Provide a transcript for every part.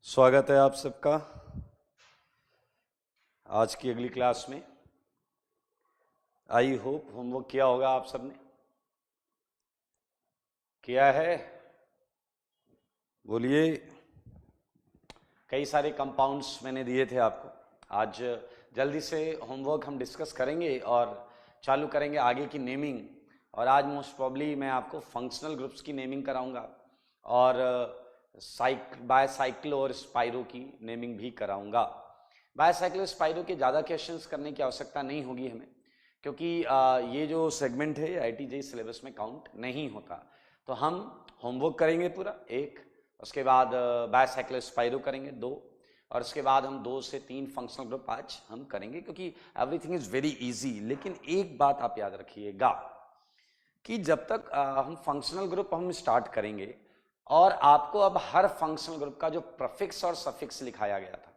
स्वागत है आप सबका आज की अगली क्लास में। आई होप होमवर्क किया होगा आप सबने। किया है? बोलिए। कई सारे कंपाउंड्स मैंने दिए थे आपको। आज जल्दी से होमवर्क हम डिस्कस करेंगे और चालू करेंगे आगे की नेमिंग। और आज मोस्ट प्रॉब्ली मैं आपको फंक्शनल ग्रुप्स की नेमिंग कराऊंगा और बायसाइक्लो और स्पाइरो की नेमिंग भी कराऊंगा। बायसाइक्लो स्पाइरो के ज़्यादा क्वेश्चंस करने की आवश्यकता नहीं होगी हमें, क्योंकि ये जो सेगमेंट है IIT सिलेबस में काउंट नहीं होता। तो हम होमवर्क करेंगे पूरा एक, उसके बाद बायसाइक्लो स्पाइरो करेंगे 2, और उसके बाद हम 2 से 3 फंक्शनल ग्रुप आज हम करेंगे, क्योंकि एवरीथिंग इज वेरी इजी। लेकिन एक बात आप याद रखिएगा कि जब तक हम फंक्शनल ग्रुप हम स्टार्ट करेंगे और आपको अब हर फंक्शनल ग्रुप का जो प्रीफिक्स और सफिक्स लिखाया गया था,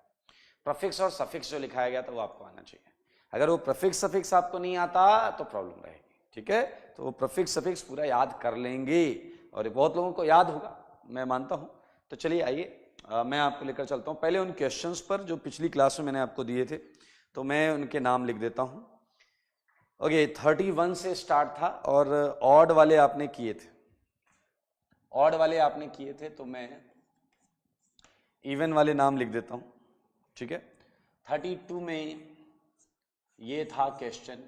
प्रीफिक्स और सफिक्स जो लिखाया गया था वो आपको आना चाहिए। अगर वो प्रीफिक्स सफिक्स आपको नहीं आता तो प्रॉब्लम रहेगी, ठीक है? तो वो प्रीफिक्स सफिक्स पूरा याद कर लेंगे और बहुत लोगों को याद होगा, मैं मानता हूं। तो चलिए आइए मैं आपको लेकर चलता हूं पहले उन क्वेश्चंस पर जो पिछली क्लास में मैंने आपको दिए थे। तो मैं उनके नाम लिख देता हूं। ओके, 31 से स्टार्ट था और ऑड वाले आपने किए थे, ऑड वाले आपने किए थे, तो मैं इवन वाले नाम लिख देता हूं, ठीक है? 32 में ये था क्वेश्चन।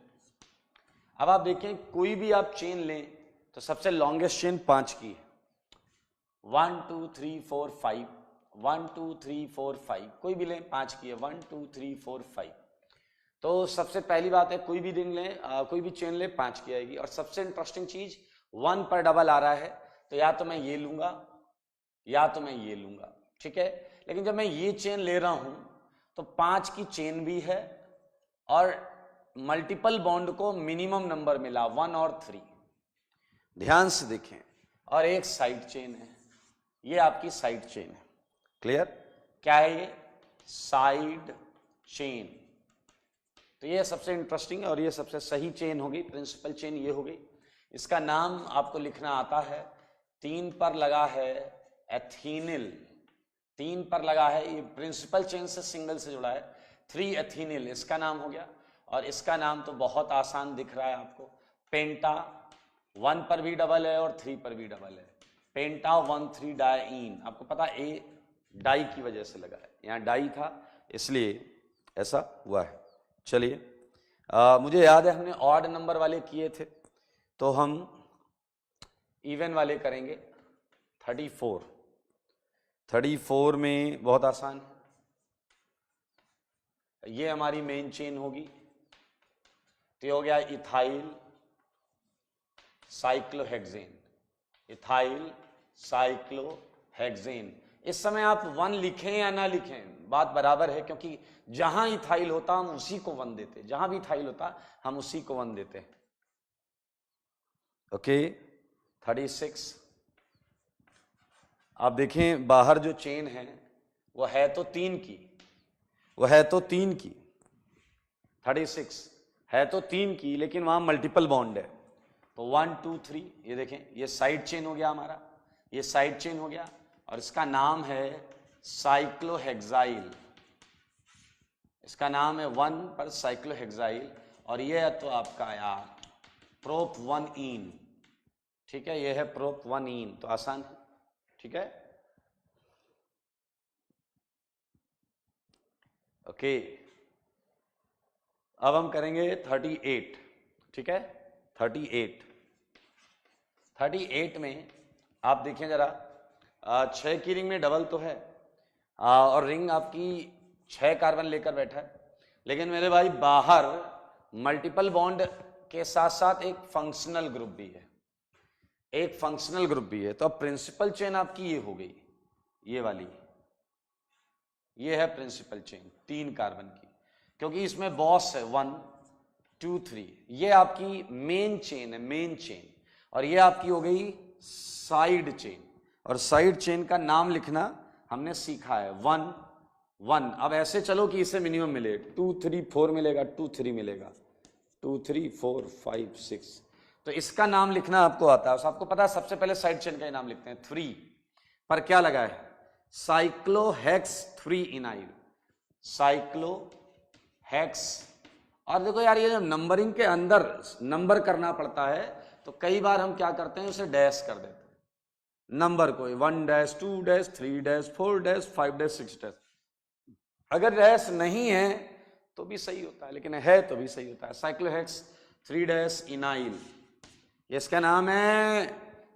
अब आप देखें कोई भी आप चेन लें तो सबसे लॉन्गेस्ट चेन 5 की है। 1 2 3 4 5, 1 2 3 4 5, कोई भी लें 5 की है। 1 2 3 4 5। तो सबसे पहली बात है कोई भी रिंग लें, कोई भी चेन लें 5 की आएगी। और सबसे इंटरेस्टिंग चीज 1 पर डबल आ रहा है, तो या तो मैं ये लूंगा या तो मैं ये लूंगा, ठीक है? लेकिन जब मैं ये चेन ले रहा हूं तो 5 की चेन भी है और मल्टीपल बॉन्ड को मिनिमम नंबर मिला 1 और 3, ध्यान से देखें। और एक साइड चेन है, ये आपकी साइड चेन है। क्लियर? क्या है ये? Side chain. तो ये सबसे इंटरेस्टिंग और ये सबसे सही चेन होगी, प्रिंसिपल चेन ये हो गई। इसका नाम आपको लिखना आता है, 3 पर लगा है एथीनिल, 3 पर लगा है, ये प्रिंसिपल चेन से सिंगल से जुड़ा है, 3 एथीनिल इसका नाम हो गया। और इसका नाम तो बहुत आसान दिख रहा है आपको, पेंटा। 1 पर भी डबल है और 3 पर भी डबल है, पेंटा 1,3 डाईन। आपको पता ए डाई की वजह से लगा है, यहाँ डाई था इसलिए ऐसा हुआ है। चलिए मुझे याद है हमने ऑड नंबर वाले किए थे, तो हम इवन वाले करेंगे। 34 में बहुत आसान है, ये हमारी मेन चेन होगी। तो हो गया इथाइल साइक्लोहेक्सेन, इथाइल साइक्लोहेक्सेन। इस समय आप 1 लिखें या ना लिखें बात बराबर है, क्योंकि जहां इथाइल होता हम उसी को 1 देते, जहां भी इथाइल होता हम उसी को 1 देते हैं। ओके, 36। आप देखें बाहर जो चेन है वो है तो 3 की, वो है तो 3 की, 36 है तो 3 की, लेकिन वहां मल्टीपल बॉन्ड है। तो 1 2 3, ये देखें ये साइड चेन हो गया हमारा, ये साइड चेन हो गया और इसका नाम है साइक्लोहेक्साइल। इसका नाम है 1 पर साइक्लोहेक्साइल और ये है तो आपका आया प्रोप 1 इन, ठीक है? ये है प्रोप 1 इन, तो आसान है, ठीक है? ओके, अब हम करेंगे 38, ठीक है? 38 में आप देखें जरा, 6 की रिंग में डबल तो है और रिंग आपकी 6 कार्बन लेकर बैठा है, लेकिन मेरे भाई बाहर मल्टीपल बॉन्ड के साथ साथ एक फंक्शनल ग्रुप भी है, एक फंक्शनल ग्रुप भी है। तो अब प्रिंसिपल चेन आपकी ये हो गई, ये वाली, ये है प्रिंसिपल चेन 3 कार्बन की, क्योंकि इसमें बॉस है 1 2 3, ये आपकी मेन चेन है, मेन चेन। और ये आपकी हो गई साइड चेन, और साइड चेन का नाम लिखना हमने सीखा है 1 1। अब ऐसे चलो कि इसे मिनिमम मिले, 2 3 4 मिलेगा, 2 3 मिलेगा, 2 3 4 5 6। तो इसका नाम लिखना आपको आता है, आपको पता है सबसे पहले साइड चेन का ही नाम लिखते हैं। 3 पर क्या लगा है? साइक्लोहेक्स 3 इनाइल, साइक्लोहेक्स। और देखो यार, ये जब नंबरिंग के अंदर नंबर करना पड़ता है तो कई बार हम क्या करते हैं, उसे डैश कर देते हैं नंबर को, 1 dash 2 dash 3 dash 4 dash 5 dash 6 dash. अगर डैश नहीं है तो भी सही होता है, लेकिन है तो भी सही होता है। साइक्लोहेक्स 3 डैश इनाइल, इसका नाम है,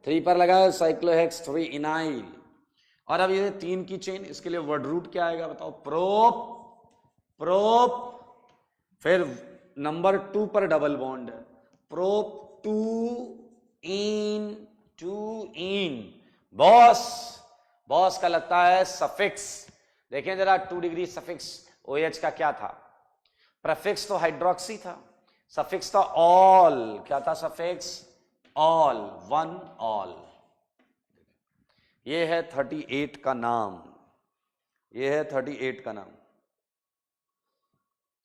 3 पर लगा है साइक्लोहेक्स 3 इनाइल। और अब ये 3 की चेन, इसके लिए वर्ड रूट क्या आएगा बताओ, प्रोप, प्रोप, फिर नंबर 2 पर डबल बॉन्ड है, प्रोप 2 इन, 2 इन, बॉस, बॉस का लगता है सफिक्स। देखें जरा 2 डिग्री सफिक्स OH का क्या था, प्रेफिक्स तो हाइड्रोक्सी था, सफिक्स था ऑल, क्या था सफिक्स, ऑल, 1 ऑल। ये है 38 का नाम, ये है 38 का नाम,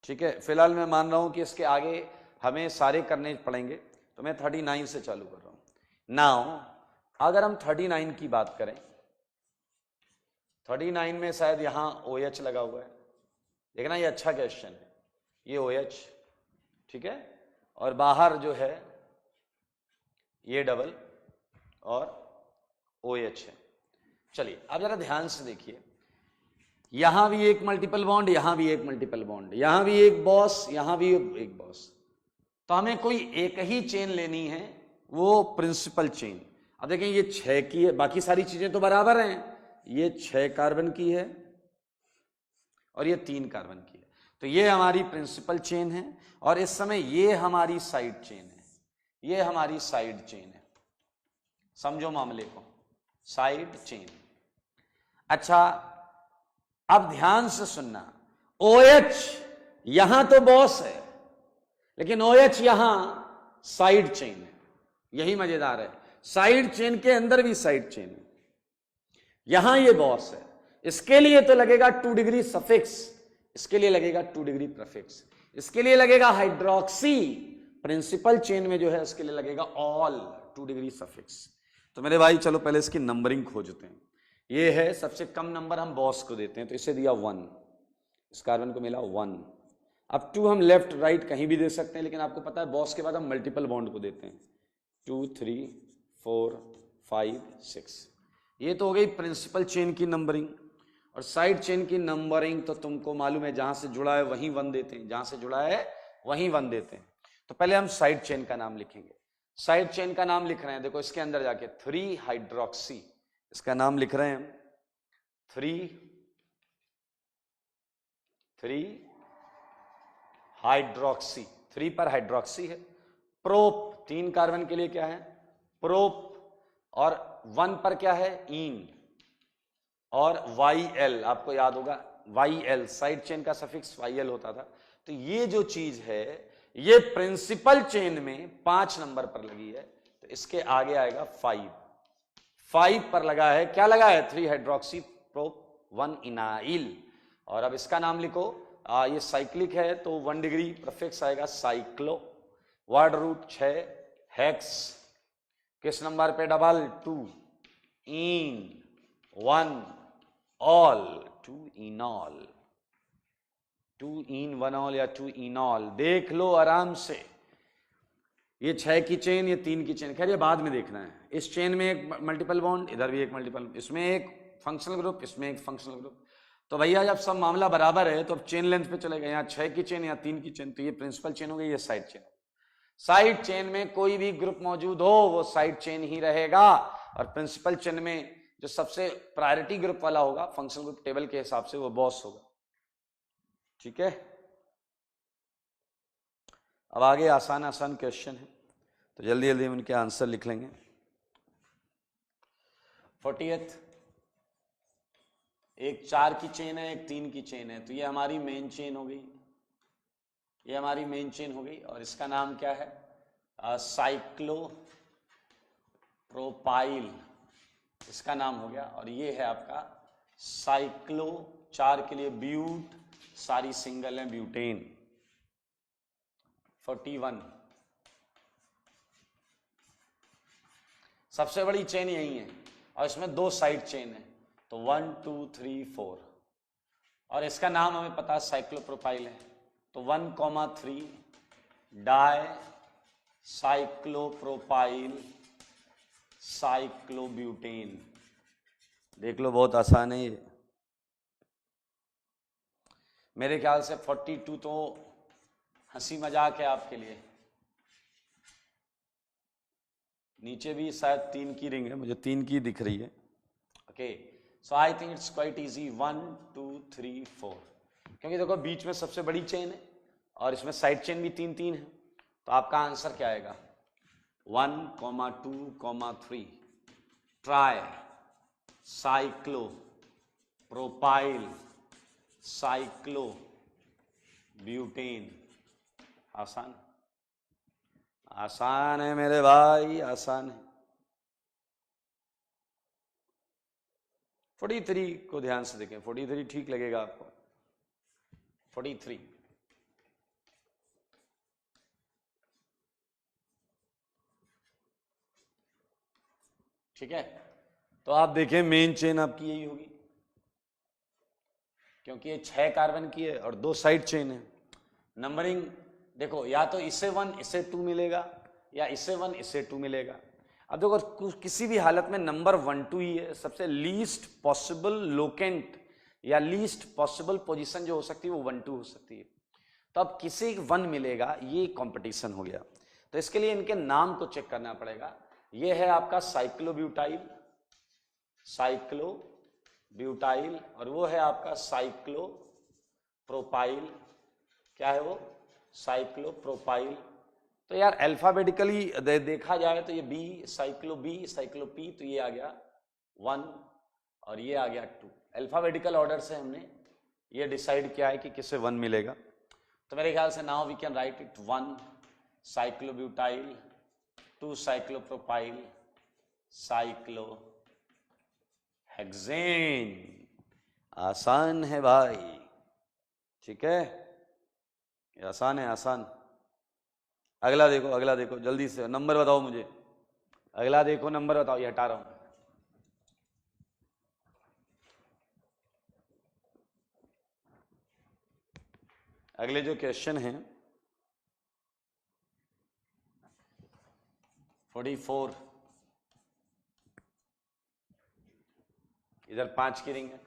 ठीक है। फिलहाल मैं मान रहा हूं कि इसके आगे हमें सारे करने पड़ेंगे, तो मैं 39 से चालू कर रहा हूं। नाउ अगर हम 39 की बात करें, 39 में शायद यहां OH लगा हुआ है, देखना ये अच्छा क्वेश्चन है, ये OH, ठीक है, और बाहर जो है ये डबल और OH है। चलिए अब जरा ध्यान से देखिए, यहां भी एक मल्टीपल बॉन्ड, यहां भी एक मल्टीपल बॉन्ड, यहां भी एक बॉस, यहां भी एक बॉस, तो हमें कोई एक ही चेन लेनी है, वो प्रिंसिपल चेन। अब देखें ये 6 की है, बाकी सारी चीजें तो बराबर हैं, ये 6 कार्बन की है और ये 3 कार्बन की है, तो ये हमारी प्रिंसिपल चेन है। और इस समय ये हमारी साइड चेन है, ये हमारी साइड चेन है, समझो मामले को, साइड चेन। अच्छा अब ध्यान से सुनना, OH यहां तो बॉस है, लेकिन OH यहां साइड चेन है, यही मजेदार है, साइड चेन के अंदर भी साइड चेन है, यहां ये बॉस है, इसके लिए तो लगेगा 2 डिग्री सफिक्स, इसके लिए लगेगा 2 डिग्री प्रीफिक्स, इसके लिए लगेगा हाइड्रोक्सी, प्रिंसिपल चेन में जो है उसके लिए लगेगा ऑल, 2 डिग्री सफिक्स। तो मेरे भाई चलो पहले इसकी नंबरिंग खोजते हैं। ये है सबसे कम नंबर हम बॉस को देते हैं, तो इसे दिया 1, इस कार्बन को मिला 1। अब 2 हम लेफ्ट राइट कहीं भी दे सकते हैं, लेकिन आपको पता है बॉस के बाद हम मल्टीपल बॉन्ड को देते हैं, 2 3 4 5 6। ये तो हो गई प्रिंसिपल चेन की नंबरिंग। और साइड चेन की नंबरिंग तो तुमको मालूम है, जहां से जुड़ा है वहीं 1 देते हैं, जहां से जुड़ा है वहीं 1 देते हैं। तो पहले हम साइड चेन का नाम लिखेंगे, साइड चेन का नाम लिख रहे हैं, देखो इसके अंदर जाके 3 हाइड्रोक्सी, इसका नाम लिख रहे हैं हम 3 हाइड्रोक्सी, 3 पर हाइड्रोक्सी है, प्रोप 3 कार्बन के लिए क्या है प्रोप, और 1 पर क्या है इन, और YL, आपको याद होगा YL साइड चेन का सफिक्स YL होता था। तो ये जो चीज है ये प्रिंसिपल चेन में 5 नंबर पर लगी है, तो इसके आगे आएगा 5 पर लगा है, क्या लगा है 3 हाइड्रोक्सी प्रोप 1 इनाइल। और अब इसका नाम लिखो, ये साइक्लिक है तो 1 डिग्री प्रीफिक्स आएगा साइक्लो, वर्ड रूट 6, हेक्स किस नंबर पे डबल 2 इन 1 ऑल, 2 इनॉल, 2 इन 1 ऑल या 2 इनॉल, देख लो आराम से। ये 6 की चेन, ये 3 की चेन, खैर ये बाद में देखना है। इस चेन में एक मल्टीपल बॉन्ड, इधर भी एक मल्टीपल, इसमें एक फंक्शनल ग्रुप, इसमें एक फंक्शनल ग्रुप। तो भैया जब सब मामला बराबर है तो अब चेन लेंथ पे चले गए, यहाँ 6 की चेन या 3 की चेन, तो ये प्रिंसिपल चेन हो गई, ये साइड चेन। साइड चेन में कोई भी ग्रुप मौजूद हो वो साइड चेन ही रहेगा, और प्रिंसिपल चेन में जो सबसे प्रायोरिटी ग्रुप वाला होगा फंक्शनल ग्रुप टेबल के हिसाब से वो बॉस होगा, ठीक है। अब आगे आसान आसान क्वेश्चन है, तो जल्दी जल्दी हम उनके आंसर लिख लेंगे। 40th, एक 4 की चेन है, एक 3 की चेन है, तो ये हमारी मेन चेन हो गई, ये हमारी मेन चेन हो गई, और इसका नाम क्या है साइक्लो प्रोपाइल, इसका नाम हो गया। और ये है आपका साइक्लो, 4 के लिए ब्यूट, सारी सिंगल है ब्यूटेन। 41, सबसे बड़ी चेन यही है और इसमें 2 साइड चेन है, तो 1 2 3 4, और इसका नाम हमें पता साइक्लोप्रोपाइल है, तो 1,3 डाई साइक्लोप्रोपाइल साइक्लोब्यूटेन। देख लो बहुत आसान है ये। मेरे ख्याल से 42 तो हंसी मजाक है आपके लिए। नीचे भी शायद 3 की रिंग है, मुझे 3 की दिख रही है। Okay, so I think it's quite easy. 1 2 3 4, क्योंकि देखो बीच में सबसे बड़ी चेन है और इसमें साइड चेन भी 3 है, तो आपका आंसर क्या आएगा? 1, 2, 3 try cyclo propyl cyclo butane. आसान, आसान है मेरे भाई, आसान है। 43 को ध्यान से देखें, 43 ठीक लगेगा आपको। 43 ठीक है। तो आप देखें मेन चेन आपकी यही होगी, क्योंकि ये 6 कार्बन की है और 2 साइड चेन है। नंबरिंग देखो, या तो इसे 1 इसे 2 मिलेगा, या इसे 1 इसे 2 मिलेगा। अब देखो किसी भी हालत में नंबर 1 2 ही है। सबसे लीस्ट पॉसिबल लोकेंट या लीस्ट पॉसिबल पोजीशन जो हो सकती है वो 1 2 हो सकती है। तो अब किसी 1 मिलेगा, ये कंपटीशन हो गया। तो इसके लिए इनके नाम को चेक करना पड़ेगा। ये है आपका साइक्लोब्यूटाइल, साइक्लोब्यूटाइल, और वो है आपका साइक्लोप्रोपाइल। क्या है वो? साइक्लोप्रोपाइल। तो यार अल्फाबेटिकली देखा जाए तो ये बी साइक्लो पी, तो ये आ गया 1 और ये आ गया 2। अल्फाबेटिकल ऑर्डर से हमने ये डिसाइड किया है कि किसे 1 मिलेगा। तो मेरे ख्याल से now we can write it 1 cyclobutyl, 2 cyclopropyl, cyclohexane. आसान है भाई, ठीक है, आसान है, आसान। अगला देखो, अगला देखो, जल्दी से नंबर बताओ मुझे। अगला देखो, नंबर बताओ, ये हटा रहा हूं। अगले जो क्वेश्चन है 44, इधर 5 की रिंग है,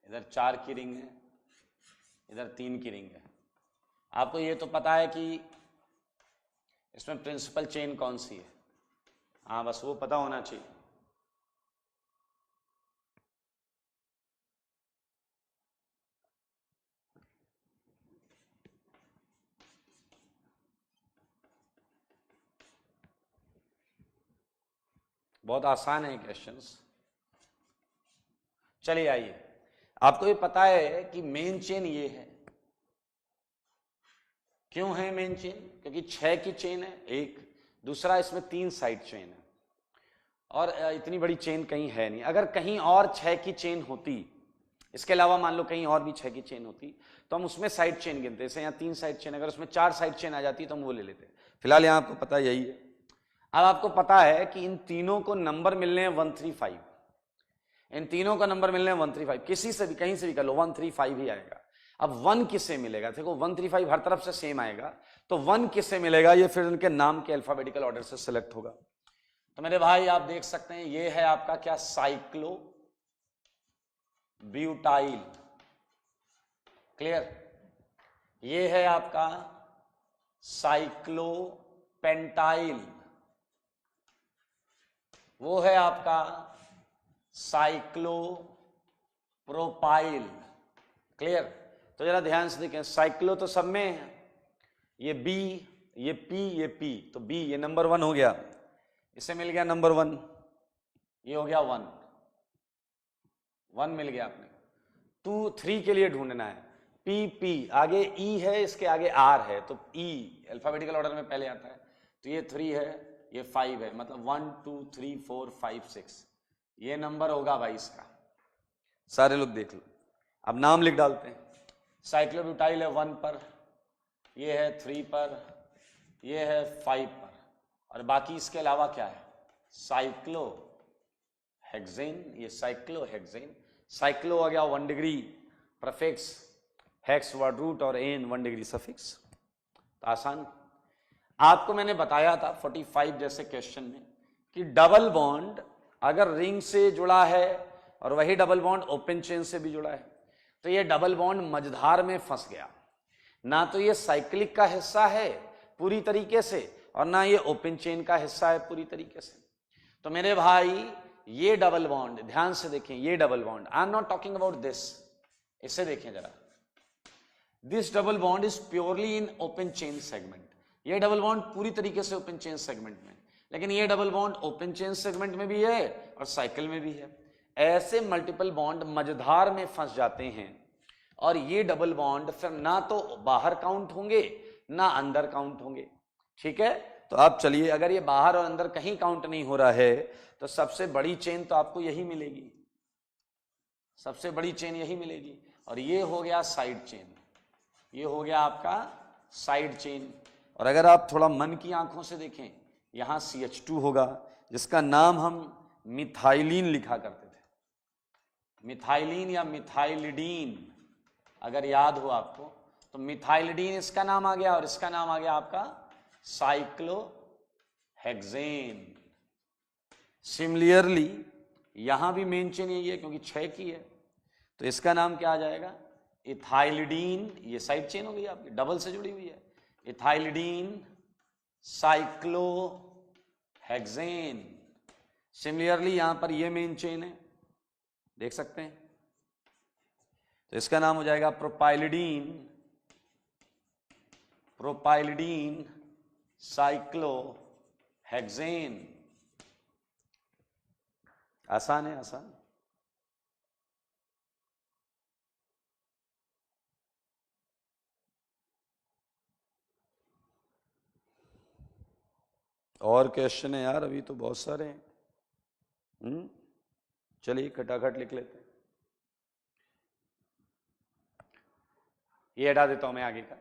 इधर 4 की रिंग है, इधर 3 की रिंग है। आपको ये तो पता है कि इसमें प्रिंसिपल चेन कौन सी है, हाँ बस वो पता होना चाहिए। बहुत आसान है क्वेश्चंस। चलिए आइए, आपको ये पता है कि मेन चेन ये है। क्यों है मेन चेन? क्योंकि 6 की चेन है एक, दूसरा इसमें 3 साइड चेन है, और इतनी बड़ी चेन कहीं है नहीं। अगर कहीं और 6 की चेन होती, इसके अलावा मान लो कहीं और भी 6 की चेन होती, तो हम उसमें साइड चेन गिनते। जैसे यहाँ 3 साइड चेन, अगर उसमें 4 साइड चेन आ जाती तो हम वो ले लेते। फिलहाल यहाँ आपको पता यही है। अब आपको पता है कि इन तीनों को नंबर मिलने हैं 135, इन तीनों का नंबर मिलने हैं 135, किसी से भी कहीं से भी कर लो 135 ही आएगा। अब 1 किससे मिलेगा? देखो 135 हर तरफ से सेम आएगा, तो 1 किससे मिलेगा? ये फिर उनके नाम के अल्फाबेटिकल ऑर्डर से सिलेक्ट होगा। तो मेरे भाई आप देख सकते हैं ये है आपका क्या? Cyclo butyl. क्लियर? ये है आपका साइक्लोपेंटाइल, वो है आपका साइक्लोप्रोपाइल। क्लियर? तो जरा ध्यान से देखें, साइक्लो तो सब में है, ये बी, ये पी, ये पी, तो बी ये नंबर 1 हो गया, इसे मिल गया नंबर 1, ये हो गया 1 मिल गया आपने। 2 3 के लिए ढूंढना है, पी पी, आगे ई है, इसके आगे आर है, तो ई अल्फाबेटिकल ऑर्डर में पहले आता है, तो ये 3 है, ये 5 है, मतलब 1 2 3 4 5 6, ये नंबर होगा भाई इसका। सारे लोग देख लो, अब नाम लिख डालते हैं। साइक्लोब्यूटाइल है 1 पर, ये है 3 पर, ये है 5 पर, और बाकी इसके अलावा क्या है? साइक्लो हेक्सेन, ये साइक्लोहेक्सेन। साइक्लो आ गया 1 degree prefix, hex word root और एन 1 डिग्री सफिक्स। तो आसान। आपको मैंने बताया था 45 जैसे क्वेश्चन में कि डबल बॉन्ड अगर रिंग से जुड़ा है और वही डबल बॉन्ड ओपन चेन से भी जुड़ा है तो ये डबल बॉन्ड मझधार में फंस गया, ना तो ये साइक्लिक का हिस्सा है पूरी तरीके से और ना ये ओपन चेन का हिस्सा है पूरी तरीके से। तो मेरे भाई ये डबल बॉन्ड ध्यान से देखें, ये double bond, I am not talking about this, इसे देखें जरा, this double bond is purely in open chain segment. ये डबल बॉन्ड पूरी तरीके से ओपन चेन सेगमेंट में, लेकिन ये double bond open chain segment में भी है और साइकिल में भी है। ऐसे मल्टीपल बॉन्ड मझधार में फंस जाते हैं और ये डबल बॉन्ड फिर ना तो बाहर काउंट होंगे ना अंदर काउंट होंगे। ठीक है, तो आप चलिए, अगर ये बाहर और अंदर कहीं काउंट नहीं हो रहा है तो सबसे बड़ी चेन तो आपको यही मिलेगी, सबसे बड़ी चेन यही मिलेगी। और ये हो गया साइड चेन, ये हो गया आपका साइड चेन। और अगर आप थोड़ा मन की आंखों से देखें, यहां CH2 होगा जिसका नाम हम मिथाइलिन लिखा करते थे, मिथाइलिन या मिथाइलिडीन, अगर याद हो आपको तो मिथाइलिडीन इसका नाम आ गया और इसका नाम आ गया आपका साइक्लोहेक्सेन। सिमिलरली यहां भी मेन चेन यही है क्योंकि 6 की है, तो इसका नाम क्या आ जाएगा, इथाइलिडीन। ये साइड चेन हो गई आपकी, डबल से जुड़ी हुई है, इथाइलिडीन साइक्लोहेक्सेन। सिमिलरली यहां पर ये मेन चेन है, देख सकते हैं, तो इसका नाम हो जाएगा प्रोपाइलिडीन, प्रोपाइलिडीन साइक्लोहेक्सेन। आसान है, आसान। और क्वेश्चन है यार, अभी तो बहुत सारे हैं। चलिए खटाखट लिख लेते हैं, ये हटा देता हूं मैं आगे का।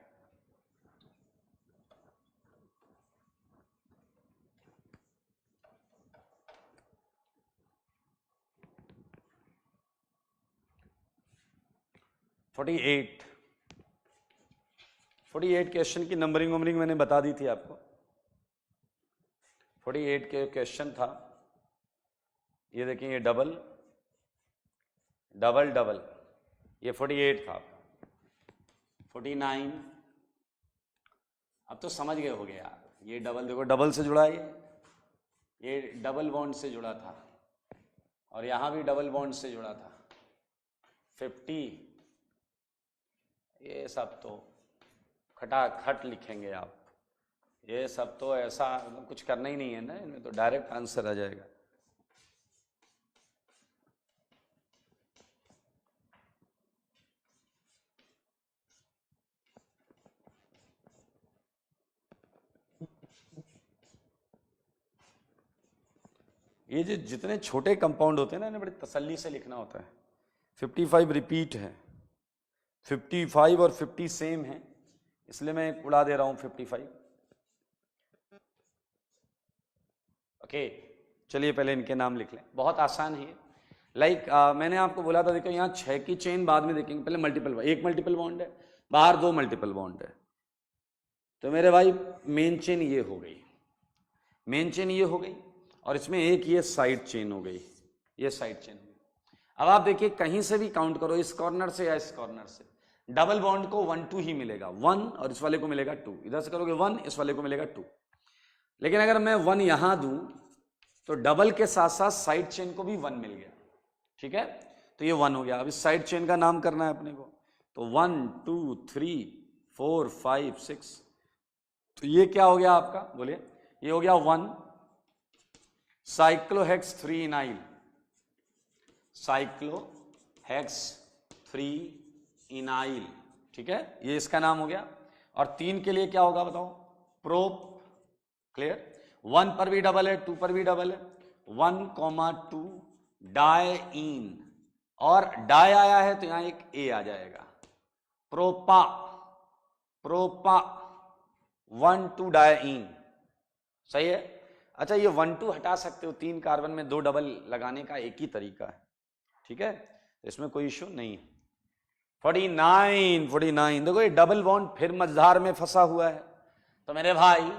फोर्टी एट क्वेश्चन की नंबरिंग वंबरिंग मैंने बता दी थी आपको। 48 के क्वेश्चन था, ये देखें, ये डबल डबल डबल, ये 48 था आपका। 49, अब तो समझ गए होगे यार, ये डबल देखो, डबल से जुड़ा है, ये डबल बॉन्ड से जुड़ा था और यहां भी डबल बॉन्ड से जुड़ा था। 50, ये सब तो खटाखट लिखेंगे आप, ये सब तो ऐसा कुछ करना ही नहीं है ना, इनमें तो डायरेक्ट आंसर आ जाएगा। ये जो जितने छोटे कंपाउंड होते हैं ना, इन्हें बड़ी तसल्ली से लिखना होता है। 55 रिपीट है, 55 और 50 सेम है, इसलिए मैं उड़ा दे रहा हूं 55। ओके, चलिए पहले इनके नाम लिख लें, बहुत आसान है। लाइक मैंने आपको बोला था, देखो यहाँ 6 की चेन बाद में देखेंगे, पहले मल्टीपल, एक मल्टीपल बॉन्ड है, बाहर 2 मल्टीपल बॉन्ड है। तो मेरे भाई मेन चेन ये हो गई, मेन चेन ये हो गई, और इसमें एक ये साइड चेन हो गई, ये साइड चेन हो गई। अब आप देखिए, कहीं से भी काउंट करो, इस कॉर्नर से या इस कॉर्नर से, डबल बॉन्ड को 1 2 ही मिलेगा, 1 और इस वाले को मिलेगा 2, इधर से करोगे 1, इस वाले को मिलेगा 2। लेकिन अगर मैं 1 यहां दूं तो डबल के साथ साथ साइड चेन को भी 1 मिल गया। ठीक है, तो ये 1 हो गया। अब इस साइड चेन का नाम करना है अपने को, तो 1 2 3 4 5 6, तो ये क्या हो गया आपका, बोलिए, ये हो गया 1 साइक्लोहेक्स 3 इनाइल, साइक्लोहेक्स 3 इनाइल। ठीक है, ये इसका नाम हो गया। और 3 के लिए क्या होगा बताओ, प्रोप। क्लियर, 1 पर भी डबल है, 2 पर भी डबल है, 1,2 डायइन, और डाई आया है तो यहां एक ए आ जाएगा, प्रोपा, प्रोपा 1 2 डायइन। सही है। अच्छा ये 1 2 हटा सकते हो, 3 कार्बन में 2 डबल लगाने का एक ही तरीका है, ठीक है, इसमें कोई इश्यू नहीं है। 49 देखो ये डबल बॉन्ड फिर मझधार में फंसा हुआ है। तो मेरे भाई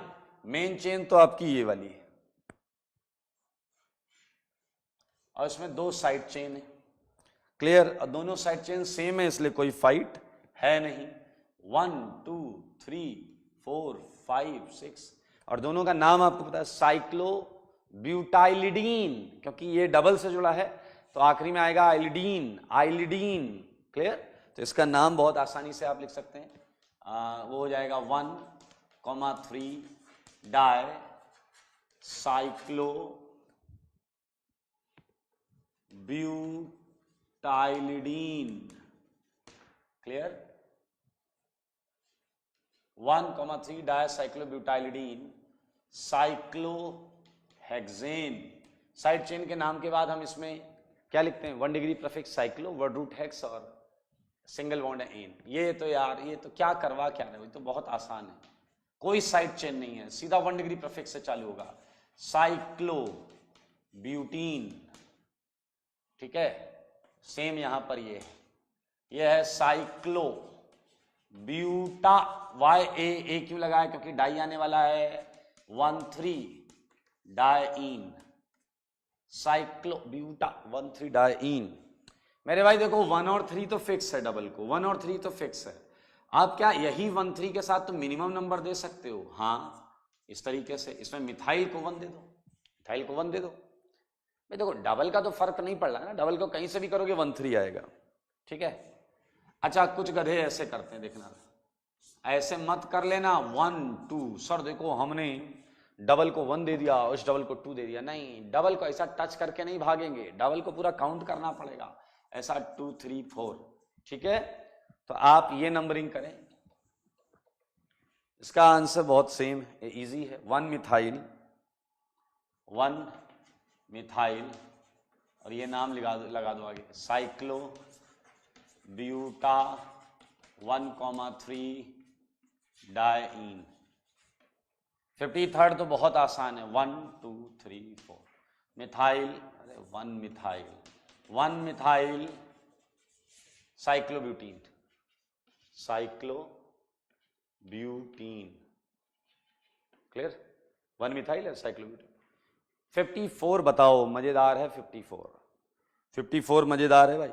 मेन चेन तो आपकी ये वाली है और इसमें 2 साइड चेन है, क्लियर, और दोनों साइड चेन सेम है इसलिए कोई फाइट है नहीं। 1 2 3 4 5 6 और दोनों का नाम आपको पता है साइक्लो ब्यूटाइलिडीन, क्योंकि ये डबल से जुड़ा है तो आखिरी में आएगा आइलिडीन, आइलिडीन, क्लियर। तो इसका नाम बहुत आसानी से आप लिख सकते हैं, वो हो जाएगा 1,3 dicyclobutylidene, clear, 1,3 dicyclobutylidene cyclohexane. Side chain के नाम के बाद हम इसमें क्या लिखते हैं, 1 degree prefix cyclo, word root hex और सिंगल बॉन्ड है एन। ये तो यार ये तो क्या करवा क्या रहे हो, तो बहुत आसान है, कोई साइड चेन नहीं है, सीधा 1 डिग्री प्रीफिक्स से चालू होगा, साइक्लो ब्यूटीन, ठीक है। सेम यहां पर ये है साइक्लो ब्यूटा, वाई ए क्यों लगाया, क्योंकि डाई आने वाला है, 1,3 डाईन साइक्लो ब्यूटा 1,3 डाईन। मेरे भाई देखो 1 और 3 तो फिक्स है, डबल को 1 और 3 तो फिक्स है। आप क्या यही 1 3 के साथ तो मिनिमम नंबर दे सकते हो, हाँ इस तरीके से, इसमें मिथाइल को 1 दे दो, मिथाइल को 1 दे दो भाई। देखो डबल का तो फर्क नहीं पड़ रहा है ना, डबल को कहीं से भी करोगे 1 3 आएगा, ठीक है। अच्छा कुछ गधे ऐसे करते हैं, देखना ऐसे मत कर लेना 1 2, सर देखो हमने डबल को 1 दे दिया उस डबल को 2 दे दिया, नहीं, डबल को ऐसा टच करके नहीं भागेंगे, डबल को पूरा काउंट करना पड़ेगा, ऐसा 2 3 4, ठीक है। तो आप ये नंबरिंग करें, इसका आंसर बहुत सेम है, इजी है, 1 मिथाइल और ये नाम लगा दो आगे, साइक्लो ब्यूटा 1,3 डाईन। 53rd तो बहुत आसान है, 1 2 3 4 मिथाइल, अरे 1 मिथाइल साइक्लोब्यूटीन, क्लियर, 1 मिथाइल है साइक्लोब्यूटीन। 54 बताओ, मजेदार है 54 मजेदार है भाई।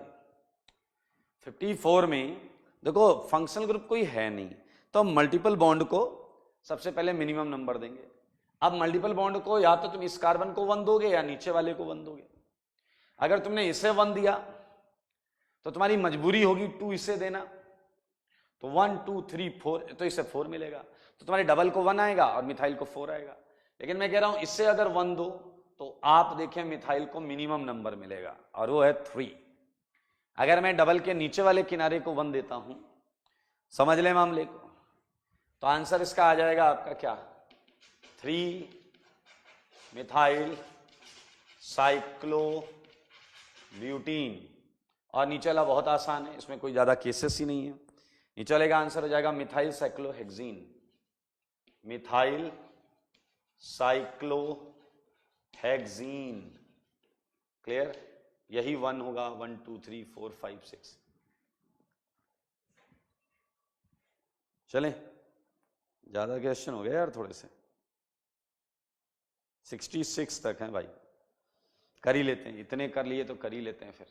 54 में देखो फंक्शनल ग्रुप कोई है नहीं, तो हम मल्टीपल बॉन्ड को सबसे पहले मिनिमम नंबर देंगे। अब मल्टीपल बॉन्ड को या तो तुम इस कार्बन को 1 दोगे या नीचे वाले को 1 दोगे। अगर तुमने इसे 1 दिया तो तुम्हारी मजबूरी होगी 2 इसे देना, तो 1 2 3 4, तो इसे 4 मिलेगा, तो तुम्हारे डबल को 1 आएगा और मिथाइल को 4 आएगा। लेकिन मैं कह रहा हूं इससे अगर 1 दो तो आप देखें मिथाइल को मिनिमम नंबर मिलेगा और वो है 3। अगर मैं डबल के नीचे वाले किनारे को 1 देता हूं, समझ ले मामले को, तो आंसर इसका आ जाएगा आपका क्या, 3 मिथाइल साइक्लोब्यूटीन। और नीचे वाला बहुत आसान है, इसमें कोई ज्यादा केसेस ही नहीं है। नीचे वाले का आंसर हो जाएगा methyl cyclohexene, methyl cyclohexene, clear, यही 1 होगा, 1 2 3 4 5 6। चलें, ज्यादा क्वेश्चन हो गया यार थोड़े से, 66 तक हैं भाई, कर ही लेते हैं, इतने कर लिए तो कर ही लेते हैं फिर।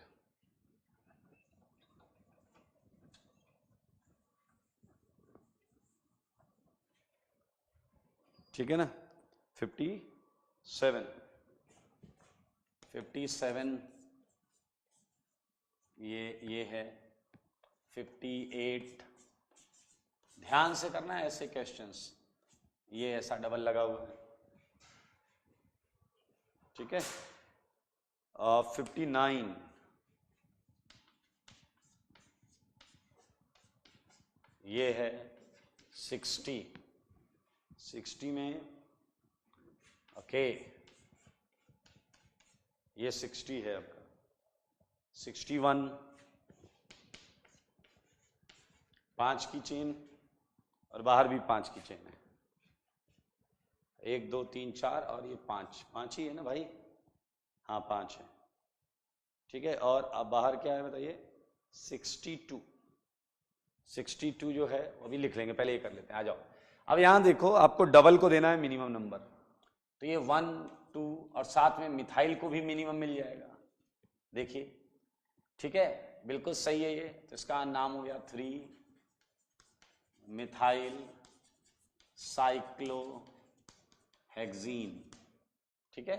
ठीक है ना, 57 ये है 58। ध्यान से करना है ऐसे क्वेश्चंस, ये ऐसा डबल लगा हुआ है, ठीक है। 59 ये है 60 में, ओके ये 60 है आपका। 61 5 की चेन और बाहर भी 5 की चेन है, 1 2 3 4 और ये 5, 5 ही है ना भाई? हाँ 5 है, ठीक है। और अब बाहर क्या है बताइए? 62, 62 जो है वो भी लिख लेंगे, पहले ये कर लेते हैं, आ जाओ। अब यहां देखो, आपको डबल को देना है मिनिमम नंबर, तो ये 1 2 और साथ में मिथाइल को भी मिनिमम मिल जाएगा, देखिए, ठीक है, बिल्कुल सही है ये। तो इसका नाम हो गया 3 मिथाइल साइक्लोहेक्सीन, ठीक है।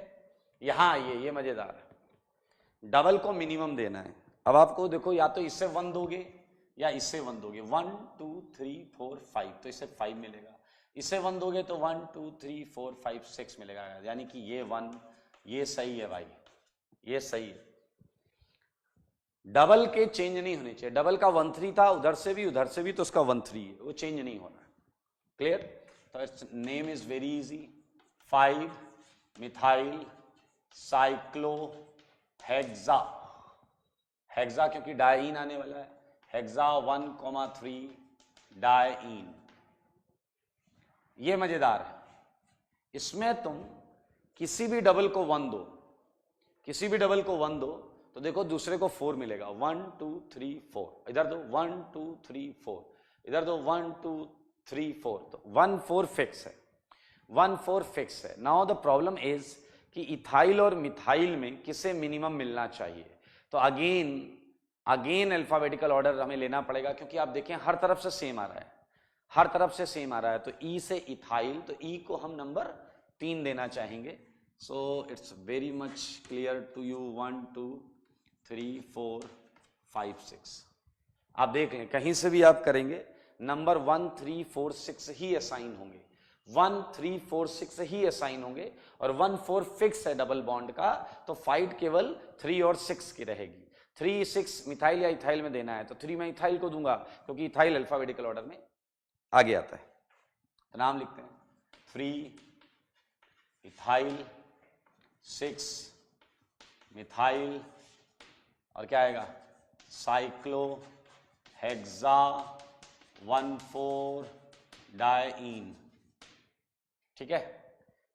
यहां ये मजेदार है, डबल को मिनिमम देना है। अब आपको देखो, या तो इससे 1 दोगे या इससे 1 दोगे, 1 2 3 4 5, तो इससे 5 मिलेगा। इससे 1 दोगे तो 1 2 3 4 5 6 मिलेगा, यानी कि ये 1, ये सही है भाई, ये सही है। डबल के चेंज नहीं होने चाहिए, डबल का 1 3 था, उधर से भी तो उसका 1 3 है, वो चेंज नहीं होना है, क्लियर। तो it's name is very easy, 5 methyl cyclohexa, hexa क्योंकि डायईन आने वाला है, हेक्सा 1,3 डायईन। ये मजेदार है, इसमें तुम किसी भी डबल को 1 दो, किसी भी डबल को 1 दो, तो देखो दूसरे को 4 मिलेगा, 1 2 3 4, इधर दो 1 2 3 4, इधर दो 1 2 3 4, तो 1 4 फिक्स है, 1 4 फिक्स है। नाउ द प्रॉब्लम इज कि इथाइल और मिथाइल में किसे मिनिमम मिलना चाहिए। तो अगेन अल्फाबेटिकल ऑर्डर हमें लेना पड़ेगा, क्योंकि आप देखें हर तरफ से सेम आ रहा है, हर तरफ से सेम आ रहा है। तो ई से इथाइल, तो ई को हम नंबर 3 देना चाहेंगे। So it's very much clear to you, 1 2 3 4 5 6। आप देख लें, कहीं से भी आप करेंगे नंबर 1 3 4 6 ही असाइन होंगे, 1 3 4 6 ही असाइन होंगे, और 1 4 फिक्स है डबल बॉन्ड का, तो फाइट केवल 3 और 6 की रहेगी। 3 6 मिथाइल या इथाइल में देना है, तो 3 मैं इथाइल को दूंगा, क्योंकि इथाइल अल्फाबेटिकल ऑर्डर में आगे आता है। तो नाम लिखते हैं, 3 इथाइल, 6 मिथाइल, और क्या आएगा, साइक्लोहेक्सा 1 4 डायईन, ठीक है।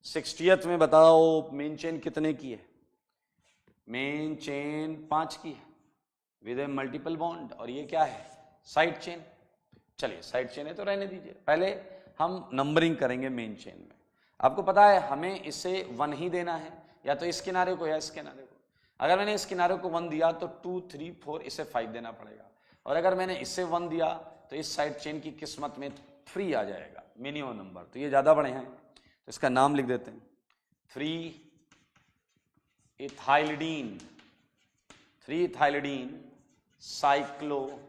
60th में बताओ मेन चेन कितने की है? मेन चेन 5 की है विद ए मल्टीपल बॉन्ड, और ये क्या है, साइड चेन। चलिए साइड चेन है तो रहने दीजिए, पहले हम नंबरिंग करेंगे मेन चेन में। आपको पता है हमें इसे 1 ही देना है, या तो इस किनारे को या इस किनारे को। अगर मैंने इस किनारे को 1 दिया तो 2 3 4 इसे 5 देना पड़ेगा, और अगर मैंने इससे 1 दिया तो इस साइड चेन की किस्मत में 3 आ जाएगा मिनिमम नंबर, तो ये ज्यादा बड़े हैं, तो इसका नाम लिख देते हैं 3 इथाइलिडीन, 3 इथाइलिडीन साइक्लोपेंटीन।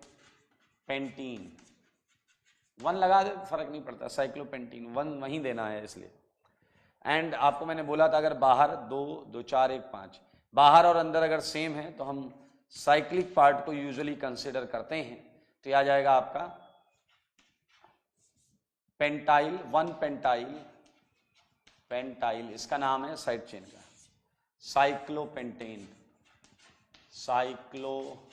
1 लगा दे फर्क नहीं पड़ता, साइक्लोपेंटीन 1 वहीं देना है इसलिए। एंड आपको मैंने बोला था अगर बाहर 2 2 4 1 5, बाहर और अंदर अगर सेम है तो हम साइक्लिक पार्ट को यूजुअली कंसीडर करते हैं, तो यह आ जाएगा आपका पेंटाइल, 1 पेंटाइल, पेंटाइल इसका नाम है साइड चेन का, साइक्लोपेंटेन, साइक्लोपेंटेन,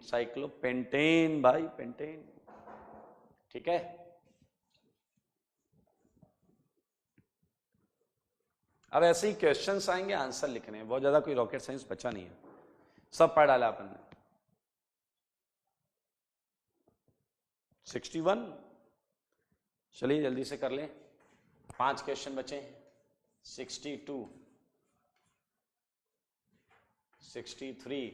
साइक्लोपेंटेन भाई, पेंटेन, ठीक है। अब ऐसे ही क्वेश्चंस आएंगे, आंसर लिखने हैं, बहुत ज्यादा कोई रॉकेट साइंस बचा नहीं है, सब पढ़ डाला अपन ने। 61, चलिए जल्दी से कर लें, 5 क्वेश्चन बचे हैं। 62, 63,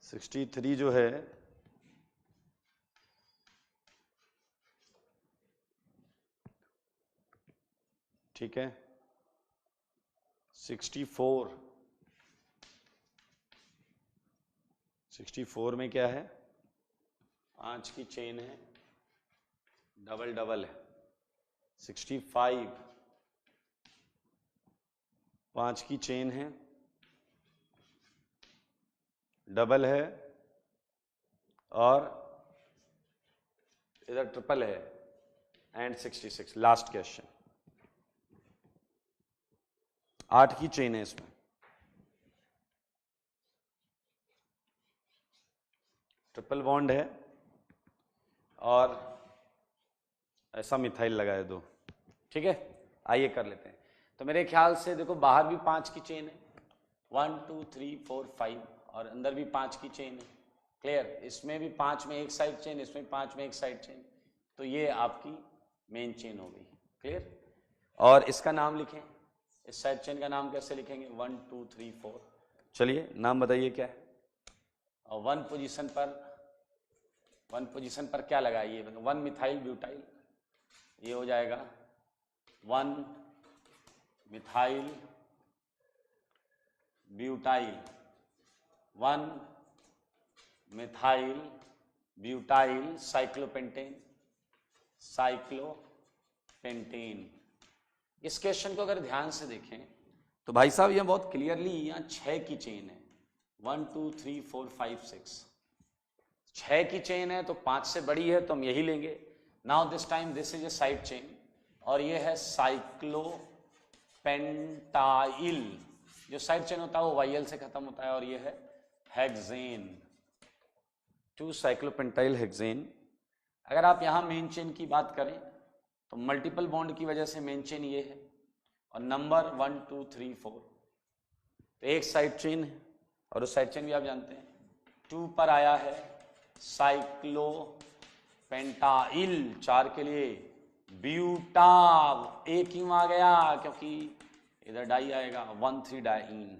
63 जो है ठीक है, 64, 64 में क्या है, 5 की चेन है, डबल डबल है। 65, 5 की चेन है, डबल है, और इधर ट्रिपल है, एंड 66 लास्ट क्वेश्चन, 8 की चेन है इसमें, ट्रिपल बॉन्ड है, और ऐसा मिथाइल लगाए दो, ठीक है। आइए कर लेते हैं। तो मेरे ख्याल से देखो बाहर भी 5 की चेन है, 1 2 3 4 5, और अंदर भी 5 की चेन है। क्लियर? इसमें भी 5 में एक साइड चेन, इसमें 5 में एक साइड चेन, तो ये आपकी मेन चेन हो गई। क्लियर? और इसका नाम लिखें, इस साइड चेन का नाम कैसे लिखेंगे? 1 2 3 4। चलिए नाम बताइए क्या है। और वन पोजीशन पर क्या लगाइए? 1 मिथाइल ब्यूटाइल, ये हो जाएगा 1 methyl butyl, 1 methyl butyl cyclopentane, cyclopentane. इस क्वेश्चन को अगर ध्यान से देखें तो भाई साहब ये बहुत क्लियरली यहाँ 6 की चेन है, 1 2 3 4 5 6, 6 की चेन है तो 5 से बड़ी है तो हम यही लेंगे। Now this time this is a side chain, और ये है साइक्लोपेंटाइल। जो साइड चेन होता है वो वाईएल से खत्म होता है, और ये है हेक्सेन, 2 साइक्लोपेंटाइल हेक्सेन। अगर आप यहाँ मेन चेन की बात करें तो मल्टीपल बॉन्ड की वजह से मेन चेन ये है, और नंबर 1 2 3 4, तो एक साइड चेन है, और उस साइड चेन भी आप जानते हैं 2 पर आया है साइक्लोपेंटाइल, 4 के लिए ब्यूटाव। ए क्यों आ गया? क्योंकि इधर डाई आएगा, 1 3 डाइन।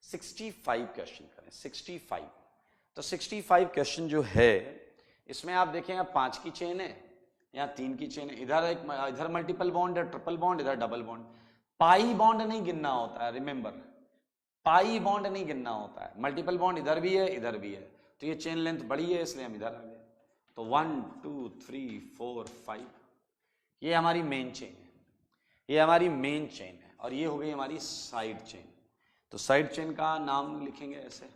65 क्वेश्चन करें, 65। तो 65 क्वेश्चन जो है इसमें आप देखें यहाँ 5 की चेन है, यहाँ 3 की चेन है, इधर मल्टीपल बॉन्ड है, ट्रिपल बॉन्ड, इधर डबल बॉन्ड। पाई बॉन्ड नहीं गिनना होता है, रिमेंबर, पाई बॉन्ड नहीं गिनना होता है। मल्टीपल बॉन्ड इधर भी है, इधर भी है, तो ये चेन लेंथ बड़ी है इसलिए हम इधर आ गए। तो 1 2 3 4 5, ये हमारी मेन चेन है, ये हमारी मेन चेन है, और ये हो गई हमारी साइड चेन। तो साइड चेन का नाम लिखेंगे ऐसे,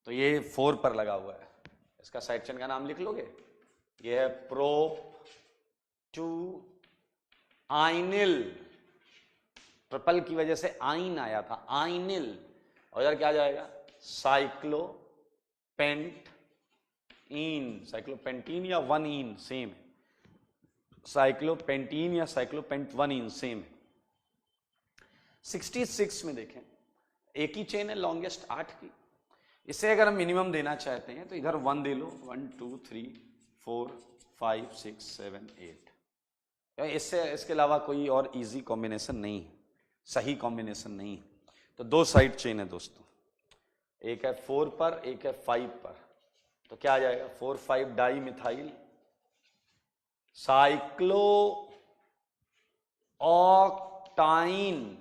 तो ये 4 पर लगा हुआ है, इसका साइड चेन का नाम लिख लोगे, ये है प्रोप टू आइनिल। ट्रिपल की वजह से आइन आया था, आइनिल, और इधर क्या जाएगा? साइक्लोपेंटीन, साइक्लोपेंटीन या 1 इन सेम है, साइक्लोपेंटीन या साइक्लोपेंट 1 इन सेम है। 66 में देखें एक ही चेन है, लॉन्गेस्ट 8 की। इसे अगर हम मिनिमम देना चाहते हैं तो इधर 1 दे लो, 1 2 3 4 5 6 7 8। इससे इसके अलावा कोई और इजी कॉम्बिनेशन नहीं है, सही कॉम्बिनेशन नहीं है। तो 2 साइड चेन है दोस्तों, एक है 4 पर, एक है 5 पर। तो क्या आ जाएगा? 4 5 डाई मिथाइल साइक्लो ऑक्टाइन,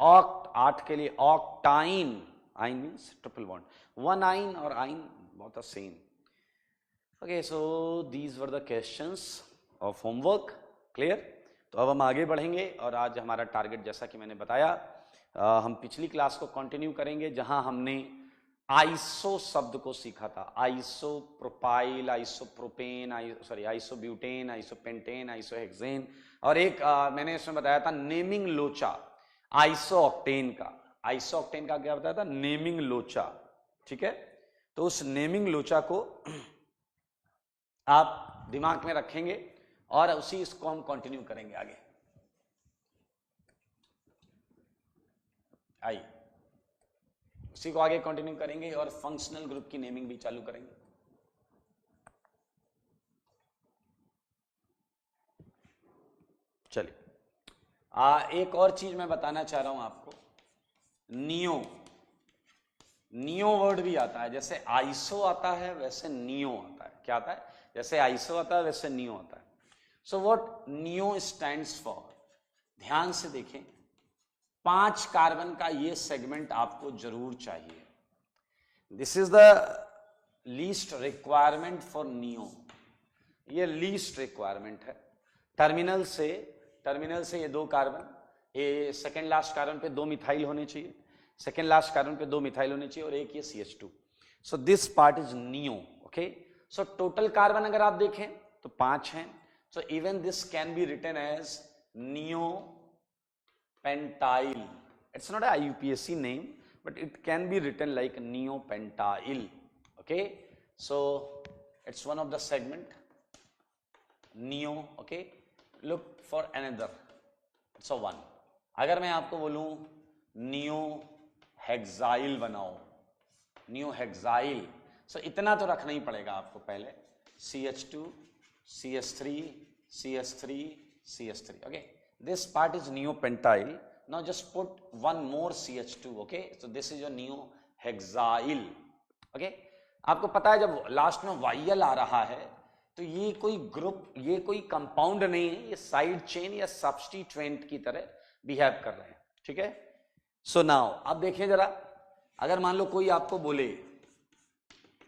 ऑक्ट 8 के लिए ऑक्टाइन, आइन मीन्स ट्रिपल बॉन्ड, 1 आइन और आइन बहुत same. Okay, so these were the questions of homework. Clear? तो अब हम आगे बढ़ेंगे, और आज हमारा टारगेट जैसा कि मैंने बताया, हम पिछली क्लास को कंटिन्यू करेंगे जहां हमने आइसो शब्द को सीखा था। Iso propyl, iso propane, iso butane, iso pentane, iso hexane, और एक मैंने इसमें बताया था नेमिंग लोचा आइसो ऑक्टेन का। आइसो ऑक्टेन का क्या बताया था? नेमिंग लोचा। ठीक है, तो उस नेमिंग लोचा को आप दिमाग में रखेंगे और उसी इसको हम कंटिन्यू करेंगे आगे। आइए उसी को आगे कंटिन्यू करेंगे और फंक्शनल ग्रुप की नेमिंग भी चालू करेंगे। चलिए, एक और चीज मैं बताना चाह रहा हूं आपको। नियो, नियो वर्ड भी आता है, जैसे आइसो आता है वैसे नियो आता है। क्या आता है? जैसे आइसो आता है वैसे नियो आता है। So what neo stands for, ध्यान से देखें, 5 कार्बन का ये सेगमेंट आपको जरूर चाहिए। This is the least requirement for neo, ये लीस्ट रिक्वायरमेंट है। टर्मिनल से ये 2 कार्बन, ये सेकेंड लास्ट कार्बन पे 2 मिथाइल होने चाहिए, सेकेंड लास्ट कार्बन पे 2 मिथाइल होने चाहिए, और एक ये CH2। So this part is neo. Okay, so total carbon अगर आप देखें तो 5 हैं। So even this can be written as neo pentyl. It's not a IUPAC name, but it can be written like neopentyl. Okay, so it's one of the segment neo, okay, look for another, so one. अगर मैं आपको बोलूं neo hexyl बनाओ, neo hexyl, सो इतना तो रखना ही पड़ेगा आपको पहले, CH2 CH3 CH3 CH3, okay, this part is neopentyl. Now just put one more CH2, okay, so this is your neohexyl, okay। आपको पता है जब लास्ट में YL आ रहा है तो ये कोई ग्रुप, ये कोई कंपाउंड नहीं है, ये साइड चेन या सब्स्टिट्यूएंट की तरह बिहेव कर रहे हैं, ठीक है। सो नाउ अब देखिए जरा, अगर मान लो कोई आपको बोले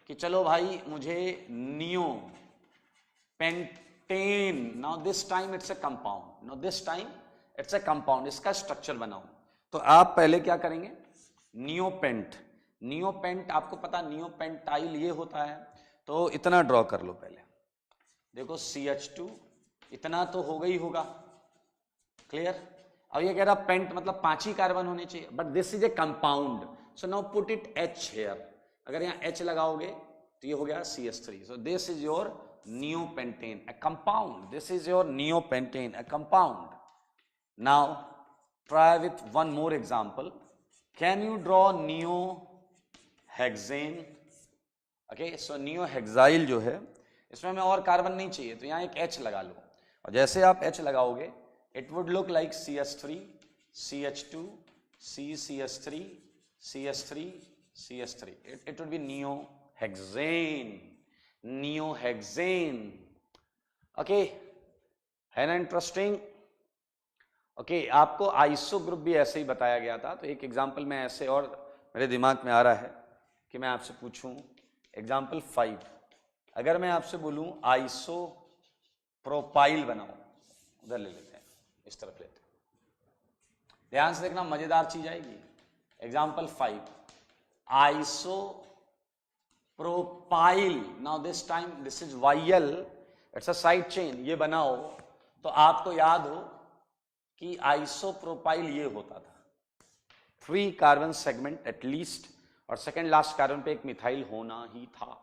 कि चलो भाई मुझे neo pentane, now this time it's a compound, now this time it's a compound, इसका स्ट्रक्चर बनाओ, तो आप पहले क्या करेंगे, नियोपेंट, नियोपेंट आपको पता नियोपेंटाइल ये होता है, तो इतना ड्रॉ कर लो पहले, देखो CH2 इतना तो हो गई होगा, क्लियर। अब ये कह रहा पेंट मतलब 5 ही कार्बन होने चाहिए, but this is a compound, so now put it H here, अगर यहाँ H लगाओगे तो ये हो गया CH3, so this is your neopentan, a compound, this is your neopentan, a compound। now try with one more example, can you draw neohexane, okay, so neohexyl जो है इसमें हमें और कार्बन नहीं चाहिए, तो यहाँ एक H लगा लो, और जैसे आप H लगाओगे it would look like CH3 CH2 CH3 CH3 CH3, it would be neohexane, neohexane, okay, है ना इंटरेस्टिंग। ओके, आपको आइसो ग्रुप भी ऐसे ही बताया गया था, तो एक एग्जांपल मैं ऐसे और मेरे दिमाग में आ रहा है कि मैं आपसे पूछूं, एग्जांपल 5, अगर मैं आपसे बोलूं आइसो प्रोपाइल बनाओ, उधर ले लेते हैं, इस तरफ लेते हैं, ध्यान से देखना, मजेदार चीज आएगी। Example 5, iso propyl, now this time this is YL, it's a side chain, ये बनाओ तो आपको याद हो कि आइसोप्रोपाइल ये होता था, 3 कार्बन सेगमेंट एटलीस्ट, और सेकंड लास्ट कार्बन पे एक मिथाइल होना ही था,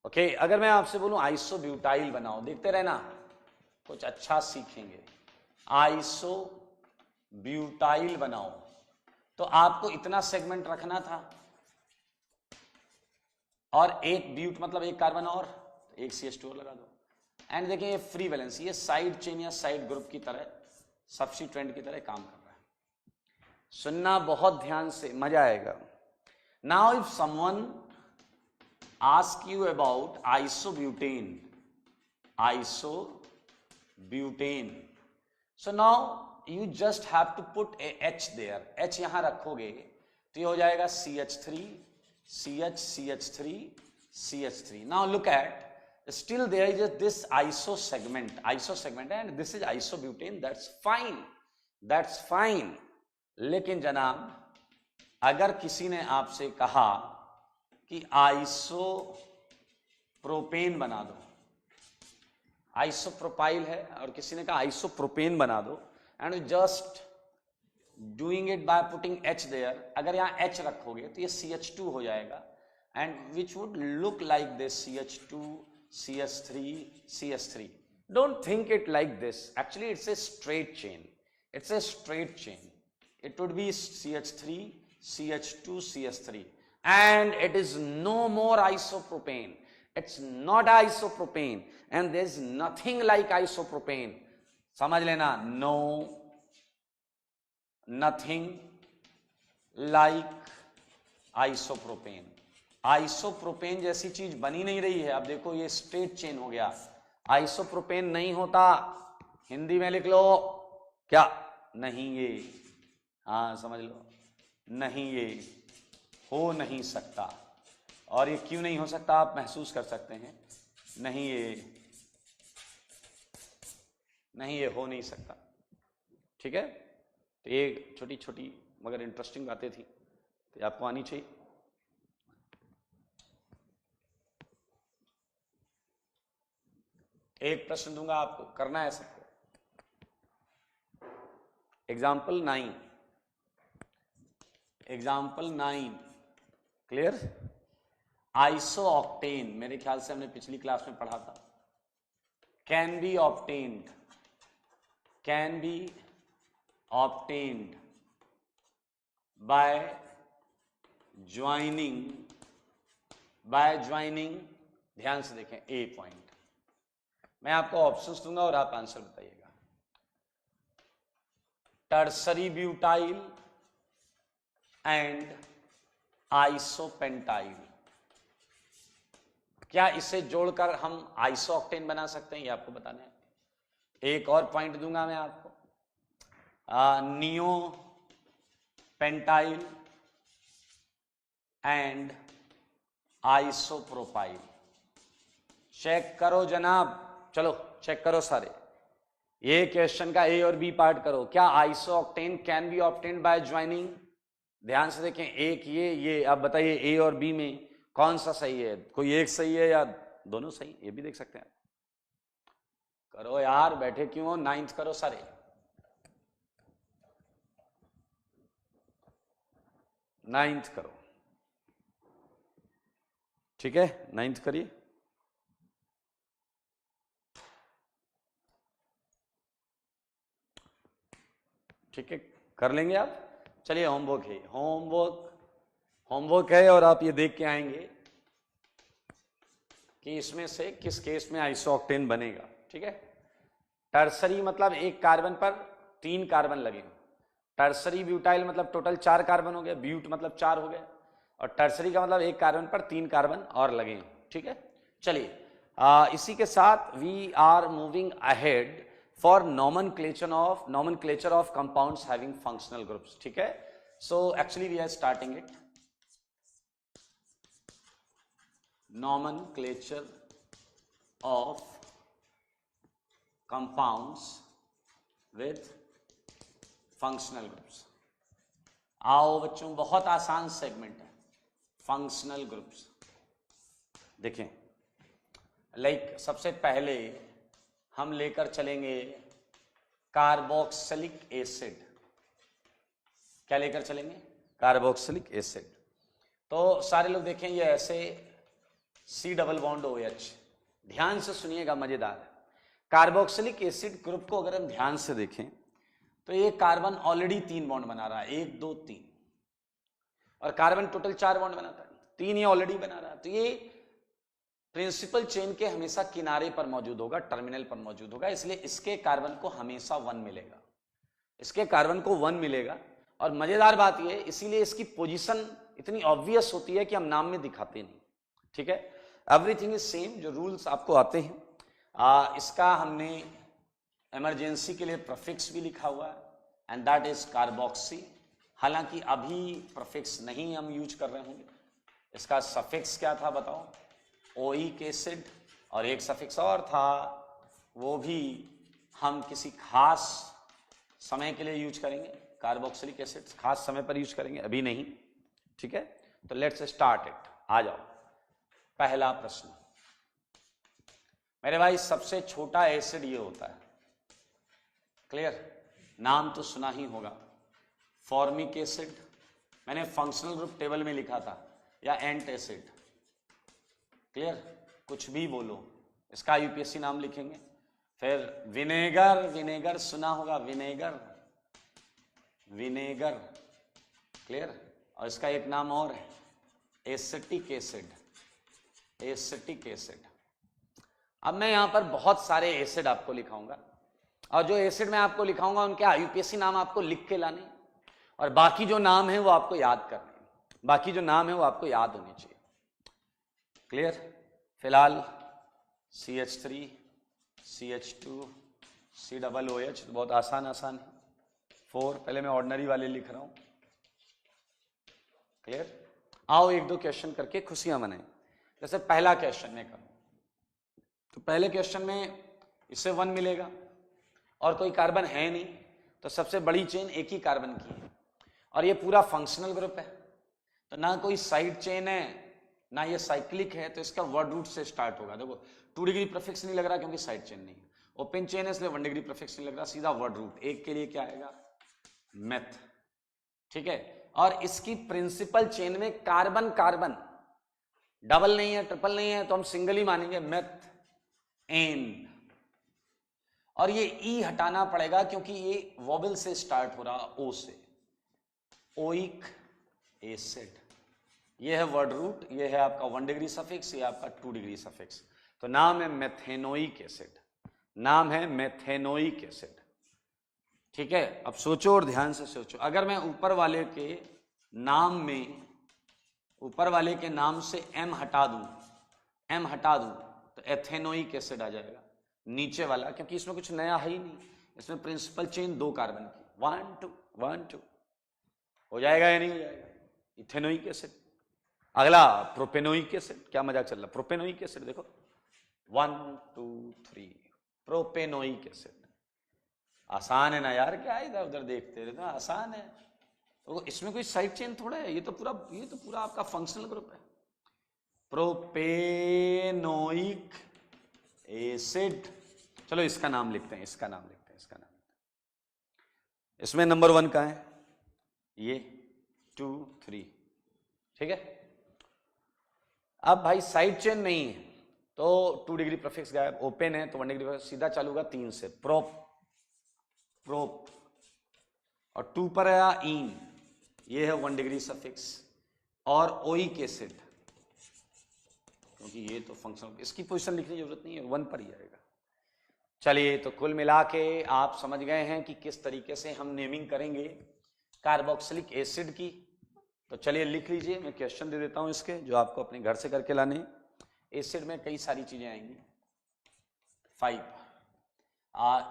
ओके। अगर मैं आपसे बोलूं आइसोब्यूटाइल बनाओ, देखते रहना कुछ अच्छा सीखेंगे, आइसोब्यूटाइल बनाओ, तो आपको इतना सेगमेंट रखना था, और एक ब्यूट मतलब एक कार्बन और एक CH2 लगा दो, एंड देखिए ये फ्री वैलेंस, ये साइड चेन या साइड ग्रुप की तरह सब्स्टिट्यूएंट की तरह काम कर रहा है। सुनना बहुत ध्यान से, मजा आएगा। Now if someone ask you about isobutane, isobutane, so now you just have to put a H there, H यहां रखोगे तो ये हो जाएगा CH3 CH CH3 CH3। now look at, still there is this iso segment, and this is isobutane, that's fine। लेकिन जनाब अगर किसी ने आपसे कहा कि आइसो प्रोपेन बना दो, आइसोप्रोपाइल है और किसी ने कहा आइसोप्रोपेन बना दो, and just doing it by putting H there, अगर यहाँ H रखोगे तो ये CH2 हो जाएगा, and which would look like this CH2 CH3 CH3। don't think it like this, actually it's a straight chain, it's a straight chain, it would be CH3 CH2 CH3, and it is no more isopropane, it's not isopropane, and there's nothing like isopropane, समझ लेना, no nothing like isopropane, isopropene जैसी चीज बनी नहीं रही है। अब देखो ये स्ट्रेट चेन हो गया, आइसोप्रोपेन नहीं होता, हिंदी में लिख लो क्या, नहीं ये, हाँ समझ लो, नहीं ये हो नहीं सकता, और ये क्यों नहीं हो सकता आप महसूस कर सकते हैं, नहीं ये हो नहीं सकता, ठीक है। तो ये छोटी छोटी मगर इंटरेस्टिंग बातें थी, तो आपको आनी चाहिए। एक प्रश्न दूंगा आपको, करना है सबको। Example 9, clear. आइसो ऑक्टेन, मेरे ख्याल से हमने पिछली क्लास में पढ़ा था, can be obtained by joining, ध्यान से देखें ए पॉइंट, मैं आपको ऑप्शंस दूंगा और आप आंसर बताइएगा। टर्सरी ब्यूटाइल एंड आइसोपेंटाइल, क्या इसे जोड़कर हम आइसोऑक्टेन बना सकते हैं, ये आपको बताना है। एक और पॉइंट दूंगा मैं आपको, neopentyl and isopropyl. Check करो जनाब, चलो चेक करो सारे, ये क्वेश्चन का ए और बी पार्ट करो। क्या isooctane can be obtained by joining? ध्यान से देखें, एक ये अब बताइए ए और बी में कौन सा सही है? कोई एक सही है या दोनों सही, ये भी देख सकते हैं। करो यार, बैठे क्यों हो? 9th करो सारे, 9th करो, ठीक है 9th करिए। ठीक है, कर लेंगे आप। चलिए होमवर्क है, होमवर्क है, और आप ये देख के आएंगे कि इसमें से किस केस में आइसोऑक्टेन बनेगा। ठीक है, टर्सरी मतलब एक कार्बन पर 3 कार्बन लगे, टर्सरी ब्यूटाइल मतलब टोटल 4 कार्बन हो गए, ब्यूट मतलब 4 हो गए, और टर्सरी का मतलब एक कार्बन पर 3 कार्बन और लगे। ठीक है, चलिए इसी के साथ we are moving ahead for nomenclature of compounds having functional groups। ठीक है, so actually we are starting it, nomenclature of compounds with functional groups। आओ बच्चों, बहुत आसान सेगमेंट है, फंक्शनल ग्रुप्स। देखें, लाइक सबसे पहले हम लेकर चलेंगे कार्बोक्सिलिक एसिड। क्या लेकर चलेंगे? Carboxylic acid. तो सारे लोग देखें, ये ऐसे C डबल बॉन्ड OH, ध्यान से सुनिएगा, मजेदार है। कार्बोक्सिलिक एसिड ग्रुप को अगर हम ध्यान से देखें तो ये कार्बन ऑलरेडी 3 बॉन्ड बना रहा है, 1 2 3, और कार्बन टोटल 4 बॉन्ड बनाता है, 3 ये ऑलरेडी बना रहा है। तो ये प्रिंसिपल चेन के हमेशा किनारे पर मौजूद होगा, टर्मिनल पर मौजूद होगा, इसलिए इसके कार्बन को हमेशा 1 मिलेगा, इसके कार्बन को 1 मिलेगा। और मजेदार बात ये, इसीलिए इसकी पोजीशन इतनी ऑब्वियस होती है कि हम नाम में दिखाते नहीं। ठीक है, एवरीथिंग इज सेम, जो रूल्स आपको आते हैं। इसका हमने इमरजेंसी के लिए प्रीफिक्स भी लिखा हुआ है, एंड दैट इज कार्बोक्सी। हालांकि अभी प्रीफिक्स नहीं हम यूज कर रहे होंगे। इसका सफिक्स क्या था बताओ? ओइक एसिड, और एक सफिक्स और था, वो भी हम किसी खास समय के लिए यूज करेंगे। कार्बोक्सिलिक एसिड खास समय पर यूज करेंगे, अभी नहीं। ठीक है, तो लेट्स स्टार्ट इट। आ जाओ, पहला प्रश्न। मेरे भाई, सबसे छोटा एसिड ये होता है, क्लियर? नाम तो सुना ही होगा, फॉर्मिक एसिड। मैंने फंक्शनल ग्रुप टेबल में लिखा था, या एंट एसिड। क्लियर? कुछ भी बोलो, इसका यूपीएससी नाम लिखेंगे। फिर विनेगर सुना होगा, विनेगर, क्लियर? और इसका एक नाम और है, एसिटिक एसिड। अब मैं यहां पर बहुत सारे एसिड आपको लिखाऊंगा, और जो एसिड मैं आपको लिखाऊंगा उनके आईयूपीएससी नाम आपको लिख के लाने, और बाकी जो नाम है वो आपको याद करने, बाकी जो नाम है वो आपको याद होने चाहिए। क्लियर? फिलहाल CH3, CH2, C double OH, बहुत आसान है। 4 पहले मैं ऑर्डिनरी वाले लिख रहा हूं। क्लियर? आओ एक दो क्वेश्चन करके खुशियां मनाएं। जैसे पहला क्वेश्चन में करूं, तो पहले क्वेश्चन में इससे 1 मिलेगा, और कोई कार्बन है नहीं, तो सबसे बड़ी चेन एक ही कार्बन की है, और ये पूरा फंक्शनल ग्रुप है, तो ना कोई साइड चेन है ना ये साइक्लिक है, तो इसका वर्ड रूट से स्टार्ट होगा। देखो 2 डिग्री प्रीफिक्स नहीं लग रहा क्योंकि साइड चेन नहीं, ओपन चेन है इसलिए 1 डिग्री प्रीफिक्स नहीं लग रहा, सीधा वर्ड रूट। एक के लिए क्या आएगा? मेथ। ठीक है, और इसकी प्रिंसिपल चेन में कार्बन कार्बन डबल नहीं है, ट्रिपल नहीं है, तो हम सिंगल ही मानेंगे, मेथ एन। और ये ई हटाना पड़ेगा क्योंकि ये वोवेल से स्टार्ट हो रहा, ओ से। ओइक एसिड, ये है वर्ड रूट, ये है आपका 1 डिग्री सफिक्स, ये आपका 2 डिग्री सफिक्स। तो नाम है मेथेनोइक एसिड, नाम है मेथेनोइक एसिड। ठीक है, अब सोचो और ध्यान से सोचो, अगर मैं ऊपर वाले के नाम में, ऊपर वाले के नाम से एम हटा दूं, एम हटा दूं तो एथेनोइक एसिड आ जाएगा। नीचे वाला, क्योंकि इसमें कुछ नया है ही नहीं, इसमें प्रिंसिपल चेन 2 कार्बन की, 1 2 1 2, हो जाएगा या नहीं हो जाएगा? Ethanoic acid. अगला प्रोपेनोइक एसिड, क्या मजाक चल रहा, प्रोपेनोइक एसिड देखो 1 2 3, प्रोपेनोइक एसिड। आसान है ना यार, क्या इधर उधर देखते रहते, आसान है। तो इसमें कोई साइड चेन थोड़ा है, ये तो पूरा आपका फंक्शनल ग्रुप है। प्रोपेनोइक एसिड, चलो इसका नाम लिखते हैं, इसका नाम लिखते हैं, इसका नाम। इसमें नंबर 1 का है, ये 2 3, ठीक है। अब भाई साइड चेन नहीं है तो 2 डिग्री प्रीफिक्स गायब, ओपन है तो 1 डिग्री सीधा चालू होगा 3 से, प्रोप प्रोप, और 2 पर आया इन, ये है 1 डिग्री सफिक्स, और ओइक एसिड, क्योंकि ये तो फंक्शनल, इसकी पोजीशन लिखने की जरूरत नहीं है, 1 पर ही आएगा। चलिए, तो कुल मिला के आप समझ गए हैं कि किस तरीके से हम नेमिंग करेंगे कार्बोक्सिलिक एसिड की। तो चलिए लिख लीजिए, मैं क्वेश्चन दे देता हूं इसके, जो आपको अपने घर से करके लाने। एसिड में कई सारी चीजें आएंगी, 5,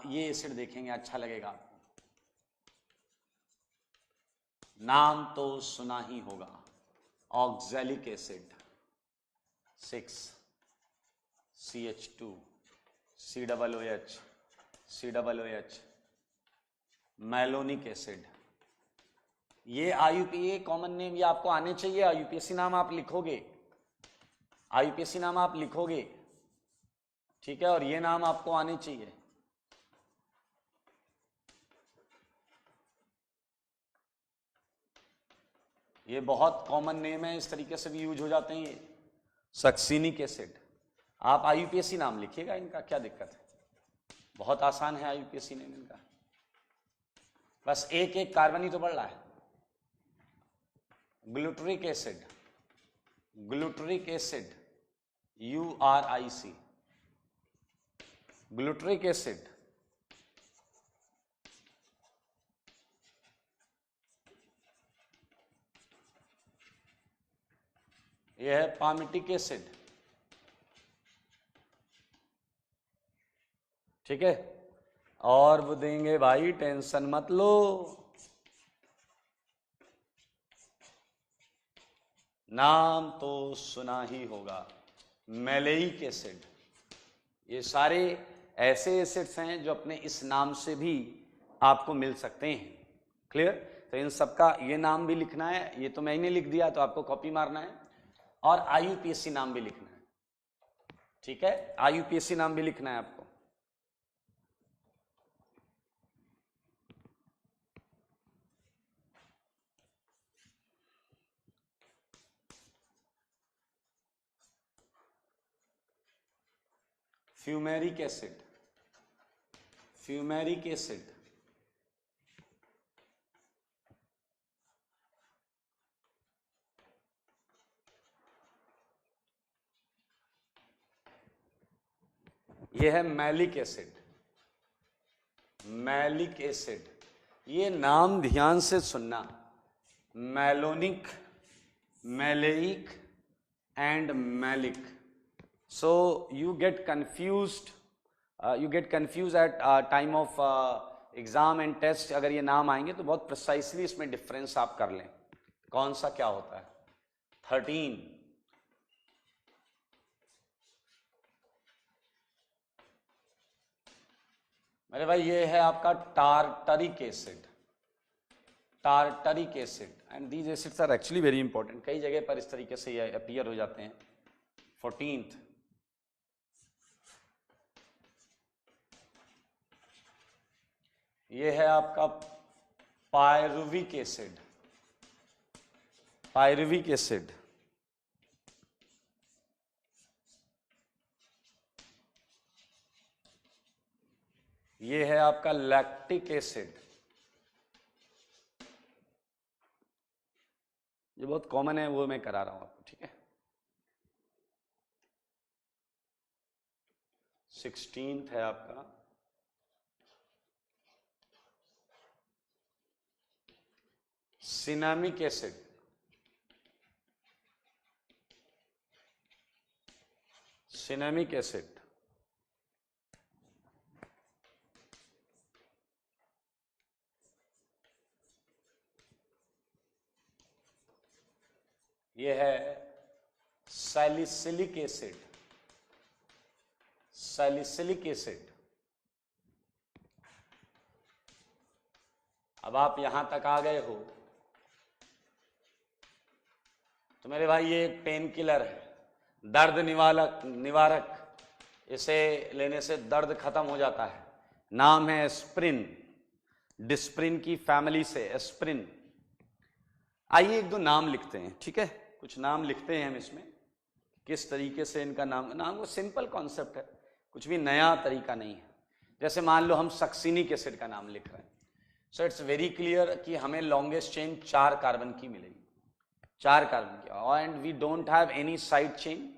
ये एसिड देखेंगे, अच्छा लगेगा आपको, नाम तो सुना ही होगा, oxalic acid 6 CH2 COOH COOH, malonic acid, ये आईयूपीए कॉमन नेम, ये आपको आने चाहिए, आईयूपीएसी नाम आप लिखोगे, आईयूपीएसी नाम आप लिखोगे, ठीक है, और ये नाम आपको आने चाहिए। ये बहुत कॉमन नेम है, इस तरीके से भी यूज हो जाते हैं ये। सक्सिनिक एसिड, आप आईयूपीएसी नाम लिखिएगा, इनका क्या दिक्कत है, बहुत आसान है आईयूपीएसी नेम इनका, बस एक एक कार्बन ही तो बढ़ रहा है। ग्लूटरिक एसिड, ग्लूटरिक एसिड URIC, ग्लूटरिक एसिड, यह है पामिटिक एसिड, ठीक है। और वो देंगे भाई, टेंशन मत लो, नाम तो सुना ही होगा, मैलेइक एसिड। ये सारे ऐसे एसिड्स हैं जो अपने इस नाम से भी आपको मिल सकते हैं, क्लियर। तो इन सबका ये नाम भी लिखना है, ये तो मैंने लिख दिया तो आपको कॉपी मारना है, और आईयूपीएसी नाम भी लिखना है, ठीक है, आईयूपीएसी नाम भी लिखना है आपको। फ्यूमेरिक एसिड, फ्यूमेरिक एसिड, यह है मैलिक एसिड, मैलिक एसिड। ये नाम ध्यान से सुनना, malonic, maleic and malic. So you get confused, at time of exam and test. अगर ये नाम आएंगे तो बहुत प्रिसाइसली इसमें डिफरेंस आप कर लें, कौन सा क्या होता है। 13, मेरे भाई ये है आपका tartaric acid, tartaric acid, and these acids are actually very important, कई जगह पर इस तरीके से ये अपीयर हो जाते हैं। 14th, ये है आपका पायरुविक एसिड, पायरुविक एसिड। ये है आपका लैक्टिक एसिड। ये बहुत कॉमन है, वो मैं करा रहा हूं आपको, ठीक है। 16th है आपका सिनामिक एसिड। सिनामिक एसिड ये है सैलिसिलिक एसिड। Salicylic acid. अब आप यहां तक आ गए हो तो मेरे भाई ये एक पेन किलर है, दर्द निवारक। इसे लेने से दर्द खत्म हो जाता है। नाम है एस्प्रिन, डिस्प्रिन की फैमिली से एस्प्रिन। आइए एक दो नाम लिखते हैं, ठीक है। कुछ नाम लिखते हैं हम इसमें, किस तरीके से इनका नाम वो सिंपल कॉन्सेप्ट है, कुछ भी नया तरीका नहीं है। जैसे मान लो हम सक्सिनिक एसिड का नाम लिख रहे हैं, सो इट्स वेरी क्लियर कि हमें लॉन्गेस्ट चेन 4 कार्बन की मिलेगी, 4 कार्बन की, and we don't have any side chain,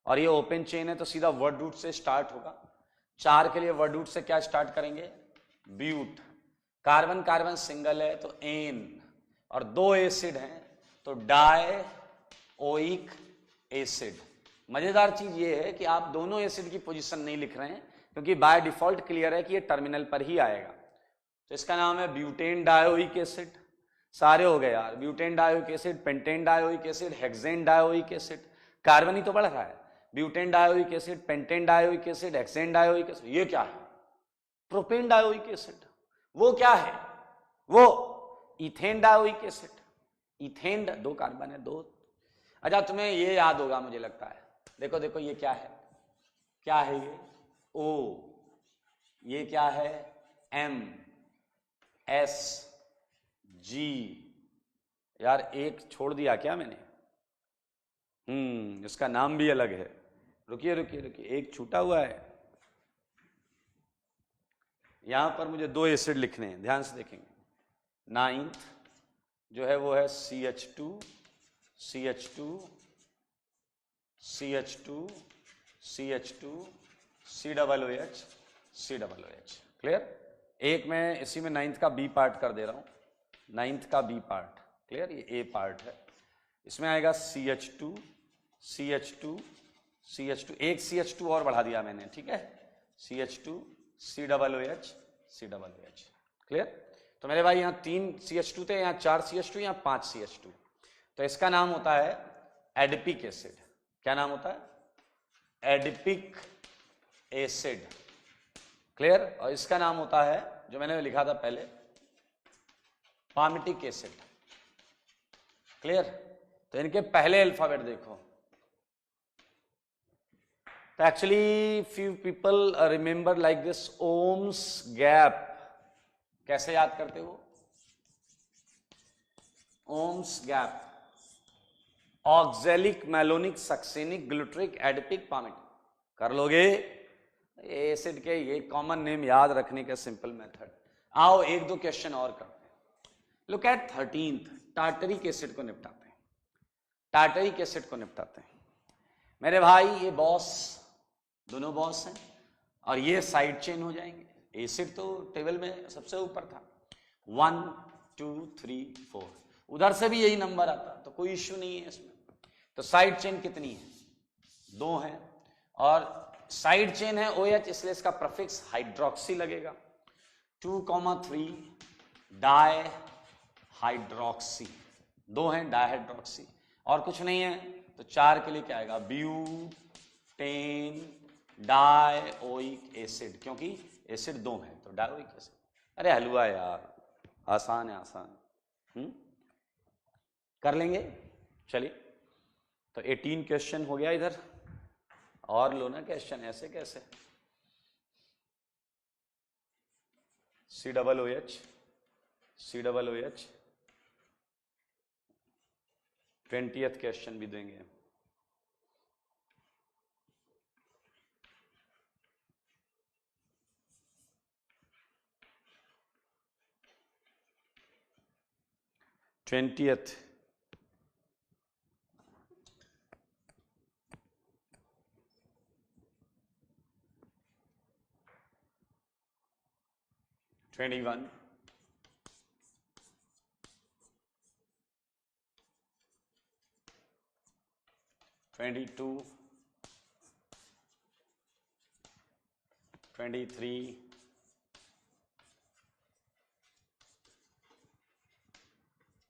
और ये ओपन चेन है तो सीधा वर्ड रूट से स्टार्ट होगा। 4 के लिए वर्ड रूट से क्या स्टार्ट करेंगे, ब्यूट। कार्बन कार्बन सिंगल है तो एन, और 2 एसिड हैं तो डाई ओइक एसिड। मजेदार चीज ये है कि आप दोनों एसिड की पोजीशन नहीं लिख रहे हैं, क्योंकि बाय डिफॉल्ट क्लियर है कि ये टर्मिनल पर ही आएगा। तो इसका नाम है ब्यूटेन डायोइक एसिड। सारे हो गए यार, butanedioic acid, pentanedioic acid, hexanedioic acid. Carbon ही तो बढ़ रहा है, butanedioic acid, pentanedioic acid, hexanedioic acid. ये क्या है, प्रोपेन डायोइक एसिड। वो क्या है, वो ethane dioic acid. Ethane 2 carbon है, 2। अच्छा तुम्हें ये याद होगा मुझे लगता है, देखो देखो ये क्या है, क्या है ये, ओ। ये क्या है, एम, एस, जी। यार एक छोड़ दिया क्या मैंने, इसका नाम भी अलग है। रुकिए रुकिए रुकिए, एक छूटा हुआ है। यहां पर मुझे 2 एसिड लिखने हैं, ध्यान से देखेंगे। 9th जो है वो है CH2, CH2, CH2, CH2, COOH, COOH। Clear. एक मैं इसी में 9th का बी पार्ट कर दे रहा हूं, 9th का बी पार्ट। क्लियर, ये ए पार्ट है। इसमें आएगा CH2, CH2, CH2, एक CH2 और बढ़ा दिया मैंने, ठीक है। CH2, COOH, COOH। क्लियर। तो मेरे भाई यहाँ 3 CH2 थे, यहाँ 4 CH2, यहाँ 5 CH2। तो इसका नाम होता है एडिपिक एसिड। क्या नाम होता है, एडिपिक एसिड। क्लियर। और इसका नाम होता है, जो मैंने लिखा था पहले, पामिटिक एसिड। क्लियर। तो इनके पहले अल्फाबेट देखो। तो actually few people remember like this, oms gap. कैसे याद करते हो, oms gap, oxalic, malonic, succinic, glutaric, adipic, palmitic. कर लोगे एसिड के ये कॉमन नेम याद रखने का सिंपल मेथड। आओ एक दो क्वेश्चन और करते हैं। Look at 13th, tartaric acid को निपटाते हैं। टार्टरिक एसिड को निपटाते हैं मेरे भाई। ये बॉस, दोनों बॉस हैं, और ये साइड चेन हो जाएंगे। एसिड तो टेबल में सबसे ऊपर था, 1 2 3 4, उधर से भी यही नंबर आता, तो कोई इश्यू नहीं है इसमें। तो साइड चेन कितनी है, 2 है, और साइड चेन है OH, इसलिए इसका प्रफिक्स हाइड्रोक्सी लगेगा। 2,3 डाई हाइड्रोक्सी, 2 है डाइहाइड्रोक्सी, और कुछ नहीं है तो 4 के लिए क्या आएगा, ब्यूटेन डायोइक एसिड, क्योंकि एसिड 2 है तो डायोइक एसिड। अरे हलवा यार, आसान है आसान। कर लेंगे, चलिए। तो 18 क्वेश्चन हो गया इधर, और लो ना क्वेश्चन, ऐसे कैसे। COOH, COOH, 20th क्वेश्चन भी देंगे। 20th, '21, 22, 23,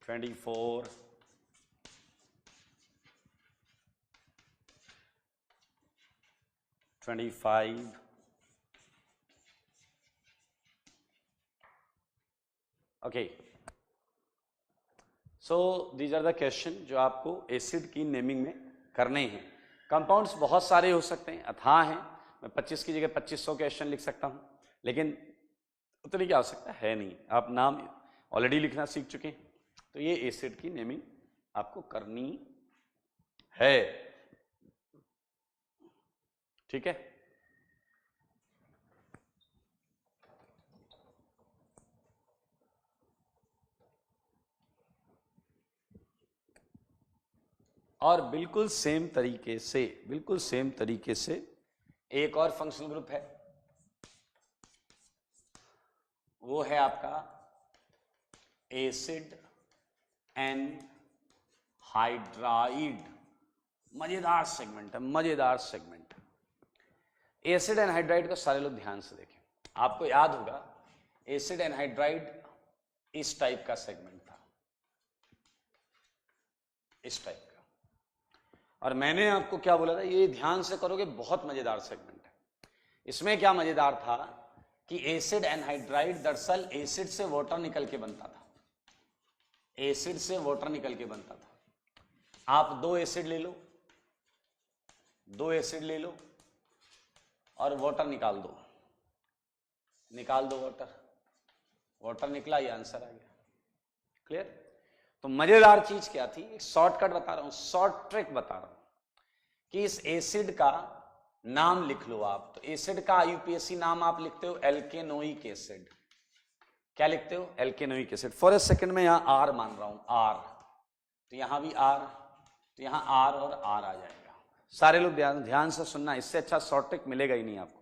24, 25, okay. So these are the question जो आपको एसिड की नेमिंग में करने हैं। कंपाउंड्स बहुत सारे हो सकते हैं, अथाह हैं। मैं 25 की जगह 2500 क्वेश्चन लिख सकता हूं, लेकिन उतनी क्या आवश्यकता है नहीं। आप नाम ऑलरेडी लिखना सीख चुके हैं, तो ये एसिड की नेमिंग आपको करनी है, ठीक है। और बिल्कुल सेम तरीके से एक और फंक्शनल ग्रुप है, वो है आपका एसिड एनहाइड्राइड। मजेदार सेगमेंट है, मजेदार सेगमेंट। एसिड एनहाइड्राइड को सारे लोग ध्यान से देखें। आपको याद होगा एसिड एनहाइड्राइड इस टाइप का सेगमेंट था, इस टाइप का। और मैंने आपको क्या बोला था, ये ध्यान से करोगे, बहुत मजेदार सेगमेंट है। इसमें क्या मजेदार था कि एसिड एनहाइड्राइड दरअसल एसिड से वाटर निकल के बनता था, एसिड से वाटर निकल के बनता था। आप दो एसिड ले लो, दो एसिड ले लो और वाटर निकाल दो, निकाल दो वाटर, वाटर निकला, ये आंसर आ गया। क्लियर? तो मजेदार चीज क्या थी, एक शॉर्टकट बता रहा हूं, शॉर्ट ट्रिक बता रहा हूं कि इस एसिड का नाम लिख लो आप। तो एसिड का यूपीएससी नाम आप लिखते हो एल्केनोइक एसिड। क्या लिखते हो? एल्केनोइक एसिड। फॉर ए सेकंड में यहां आर मान रहा हूं, आर, तो यहां भी आर, तो यहां आर और आर आ जाएगा। सारे लोग ध्यान से सुनना, इससे अच्छा शॉर्ट ट्रिक मिलेगा ही नहीं आपको।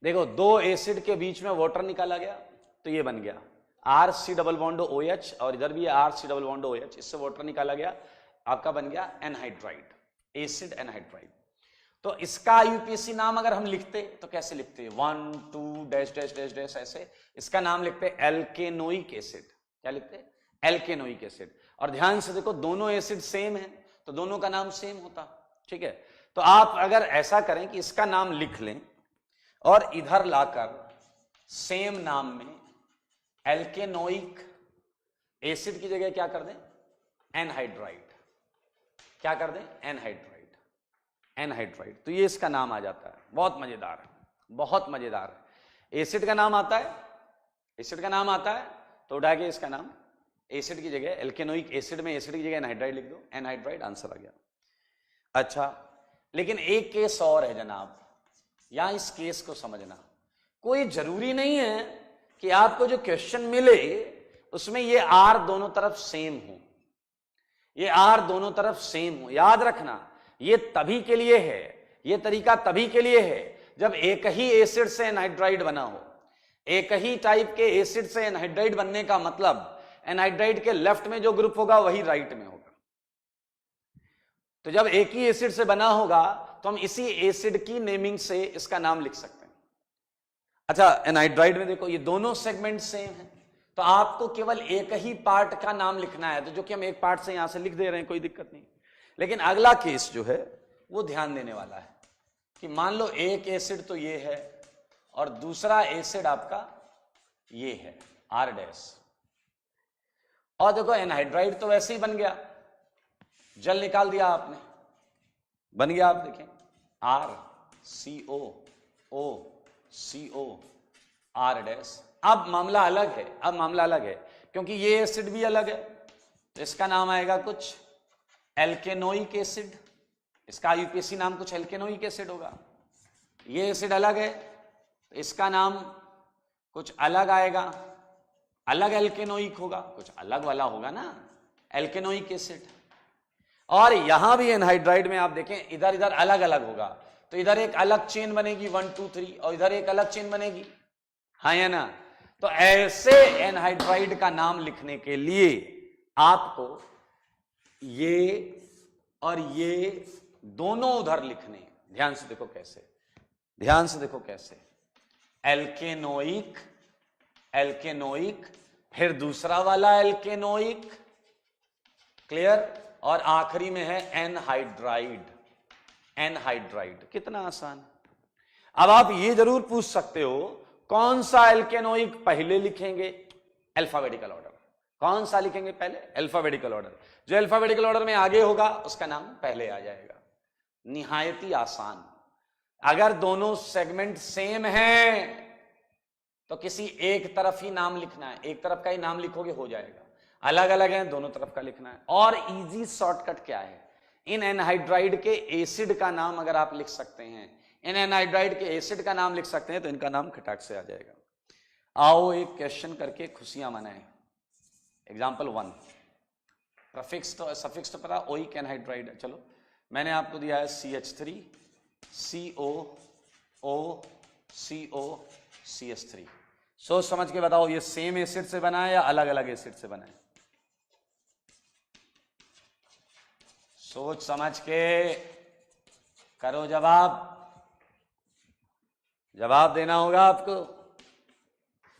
देखो, दो एसिड के बीच में वाटर निकाला गया, तो ये बन गया R C double bond OH, और इधर भी R C double bond OH, इससे वाटर निकाला गया, आपका बन गया एनहाइड्राइड, एसिड एनहाइड्राइड। तो इसका यूपीएससी नाम अगर हम लिखते तो कैसे लिखते? 1 2 डैश डैश डैश डैश ऐसे, इसका नाम लिखते एल्केनोइक एसिड। क्या लिखते? एल्केनोइक एसिड। और ध्यान से देखो, दोनों एसिड सेम है तो दोनों का नाम सेम होता, ठीक है। तो आप अगर ऐसा करें कि इसका नाम लिख लें और इधर लाकर सेम नाम में एल्केनोइक एसिड की जगह क्या कर दें? एनहाइड्राइड। क्या कर दें? Anhydride, anhydride. तो ये इसका नाम आ जाता है। बहुत मजेदार है, बहुत मजेदार है। एसिड का नाम आता है, एसिड का नाम आता है तो उठा के इसका नाम एसिड की जगह एल्केनोइक एसिड में एसिड की जगह एनहाइड्राइड लिख दो, एनहाइड्राइड, आंसर आ गया। अच्छा, लेकिन एक केस और है जनाब, यहां इस केस को समझना। कोई जरूरी नहीं है कि आपको जो क्वेश्चन मिले उसमें ये आर दोनों तरफ सेम हो, ये आर दोनों तरफ सेम हो। याद रखना, ये तभी के लिए है, ये तरीका तभी के लिए है जब एक ही एसिड से एनहाइड्राइड बना हो। एक ही टाइप के एसिड से एनहाइड्राइड बनने का मतलब एनहाइड्राइड के लेफ्ट में जो ग्रुप होगा वही राइट में होगा। तो जब एक ही एसिड से बना होगा तो हम इसी एसिड की नेमिंग से इसका नाम लिख सकते हैं। अच्छा, एनहाइड्राइड में देखो, ये दोनों सेगमेंट सेम है, तो आपको केवल एक ही पार्ट का नाम लिखना है, तो जो कि हम एक पार्ट से यहां से लिख दे रहे हैं, कोई दिक्कत नहीं। लेकिन अगला केस जो है वो ध्यान देने वाला है कि मान लो एक एसिड तो ये है और दूसरा एसिड आपका ये है, आर डैश। और देखो, एनहाइड्राइड तो वैसे ही बन गया, जल निकाल दिया आपने, बन गया। आप देखें, R CO O CO R dash. अब मामला अलग है, अब मामला अलग है, क्योंकि ये एसिड भी अलग है, तो इसका नाम आएगा कुछ एल्केनोइक एसिड। इसका यूपीएससी नाम कुछ एल्केनोइक एसिड होगा। ये एसिड अलग है तो इसका नाम कुछ अलग आएगा, अलग एल्केनोइक होगा, कुछ अलग वाला होगा ना, एल्केनोइक एसिड। और यहां भी एनहाइड्राइड में आप देखें इधर इधर अलग अलग होगा, तो इधर एक अलग चेन बनेगी 1 2 3 और इधर एक अलग चेन बनेगी, हाँ या ना। तो ऐसे एनहाइड्राइड का नाम लिखने के लिए आपको ये और ये दोनों उधर लिखने। ध्यान से देखो कैसे, ध्यान से देखो कैसे, एल्केनोइक, एल्केनोइक, फिर दूसरा वाला एल्केनोइक, क्लियर, और आखिरी में है एनहाइड्राइड। एनहाइड्राइड कितना आसान। अब आप ये जरूर पूछ सकते हो कौन सा एल्केनोइक पहले लिखेंगे, अल्फाबेटिकल ऑर्डर। कौन सा लिखेंगे पहले, अल्फाबेटिकल ऑर्डर। जो अल्फाबेटिकल ऑर्डर में आगे होगा उसका नाम पहले आ जाएगा। निहायती आसान। अगर दोनों सेगमेंट सेम हैं तो किसी एक तरफ ही नाम लिखना है, एक तरफ का ही नाम लिखोगे हो जाएगा। अलग अलग है दोनों तरफ का लिखना है। और इजी शॉर्टकट क्या है, इन एनहाइड्राइड के एसिड का नाम अगर आप लिख सकते हैं, इन एनहाइड्राइड के एसिड का नाम लिख सकते हैं तो इनका नाम खटाक से आ जाएगा। आओ एक क्वेश्चन करके खुशियां मनाएं। एग्जाम्पल 1, प्रफिक्स तो सफिक्स तो पता, ओइक एनहाइड्राइड है। चलो मैंने आपको दिया है CH3 COO CO CH3। सोच समझ के बताओ ये सेम एसिड से बना है या अलग अलग एसिड से बना है। सोच समझ के करो जवाब, जवाब देना होगा आपको,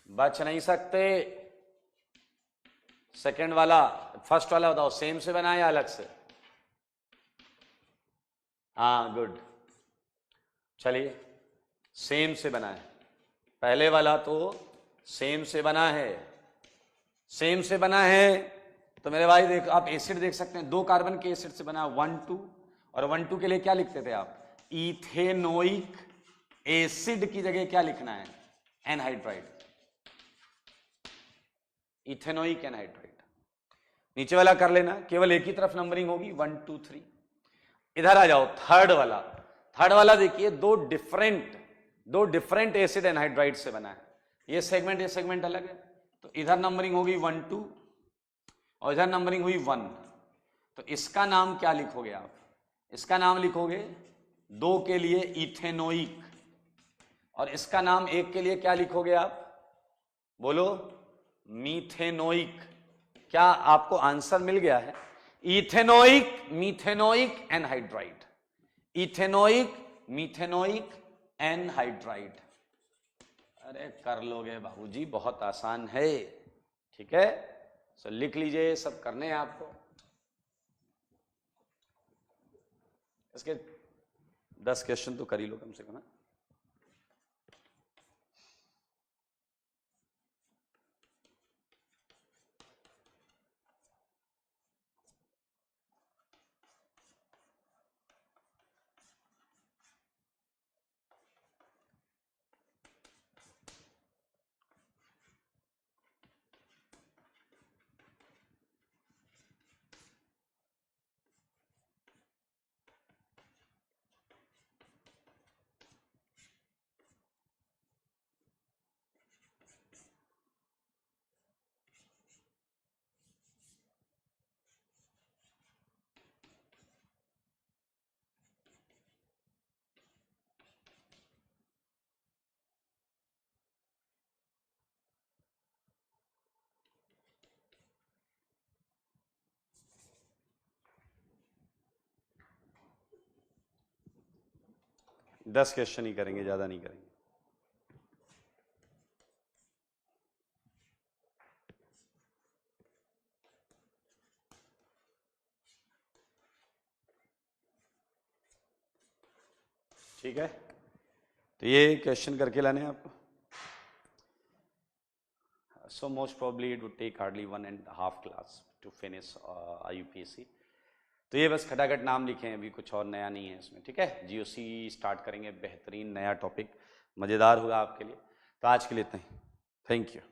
बच नहीं सकते। सेकंड वाला, फर्स्ट वाला बताओ सेम से बना है या अलग से। हाँ गुड, चलिए सेम से बना है। पहले वाला तो सेम से बना है, सेम से बना है तो मेरे भाई देख, आप एसिड देख सकते हैं, 2 कार्बन के एसिड से बना 1 2, और 1 2 के लिए क्या लिखते थे आप, इथेनोइक एसिड की जगह क्या लिखना है, एनहाइड्राइड, इथेनोइक एनहाइड्राइड। नीचे वाला कर लेना, केवल एक ही तरफ नंबरिंग होगी 1 2 3। इधर आ जाओ थर्ड वाला। थर्ड वाला देखिए दो डिफरेंट एसिड एनहाइड्राइड से बना है। ये सेगमेंट अलग है, तो इधर नंबरिंग होगी 1 2 और इधर नंबरिंग हुई 1। तो इसका नाम क्या लिखोगे आप, इसका नाम लिखोगे 2 के लिए इथेनोइक, और इसका नाम 1 के लिए क्या लिखोगे आप, बोलो, मीथेनोइक। क्या आपको आंसर मिल गया है, ethanoic methanoic anhydride, ethanoic methanoic anhydride. अरे कर लोगे बाबूजी, बहुत आसान है, ठीक है। सो लिख लीजिए, सब करने हैं आपको। इसके 10 क्वेश्चन तो कर ही लो कम से कम। दस क्वेश्चन ही करेंगे, ज्यादा नहीं करेंगे। ठीक है, तो ये क्वेश्चन करके लाने हैं आपको। So most probably it would take hardly 1.5 class to finish IUPAC। तो ये बस खटाखट नाम लिखे हैं, अभी कुछ और नया नहीं है इसमें, ठीक है। GOC स्टार्ट करेंगे, बेहतरीन नया टॉपिक, मज़ेदार होगा आपके लिए। तो आज के लिए इतना ही, थैंक यू।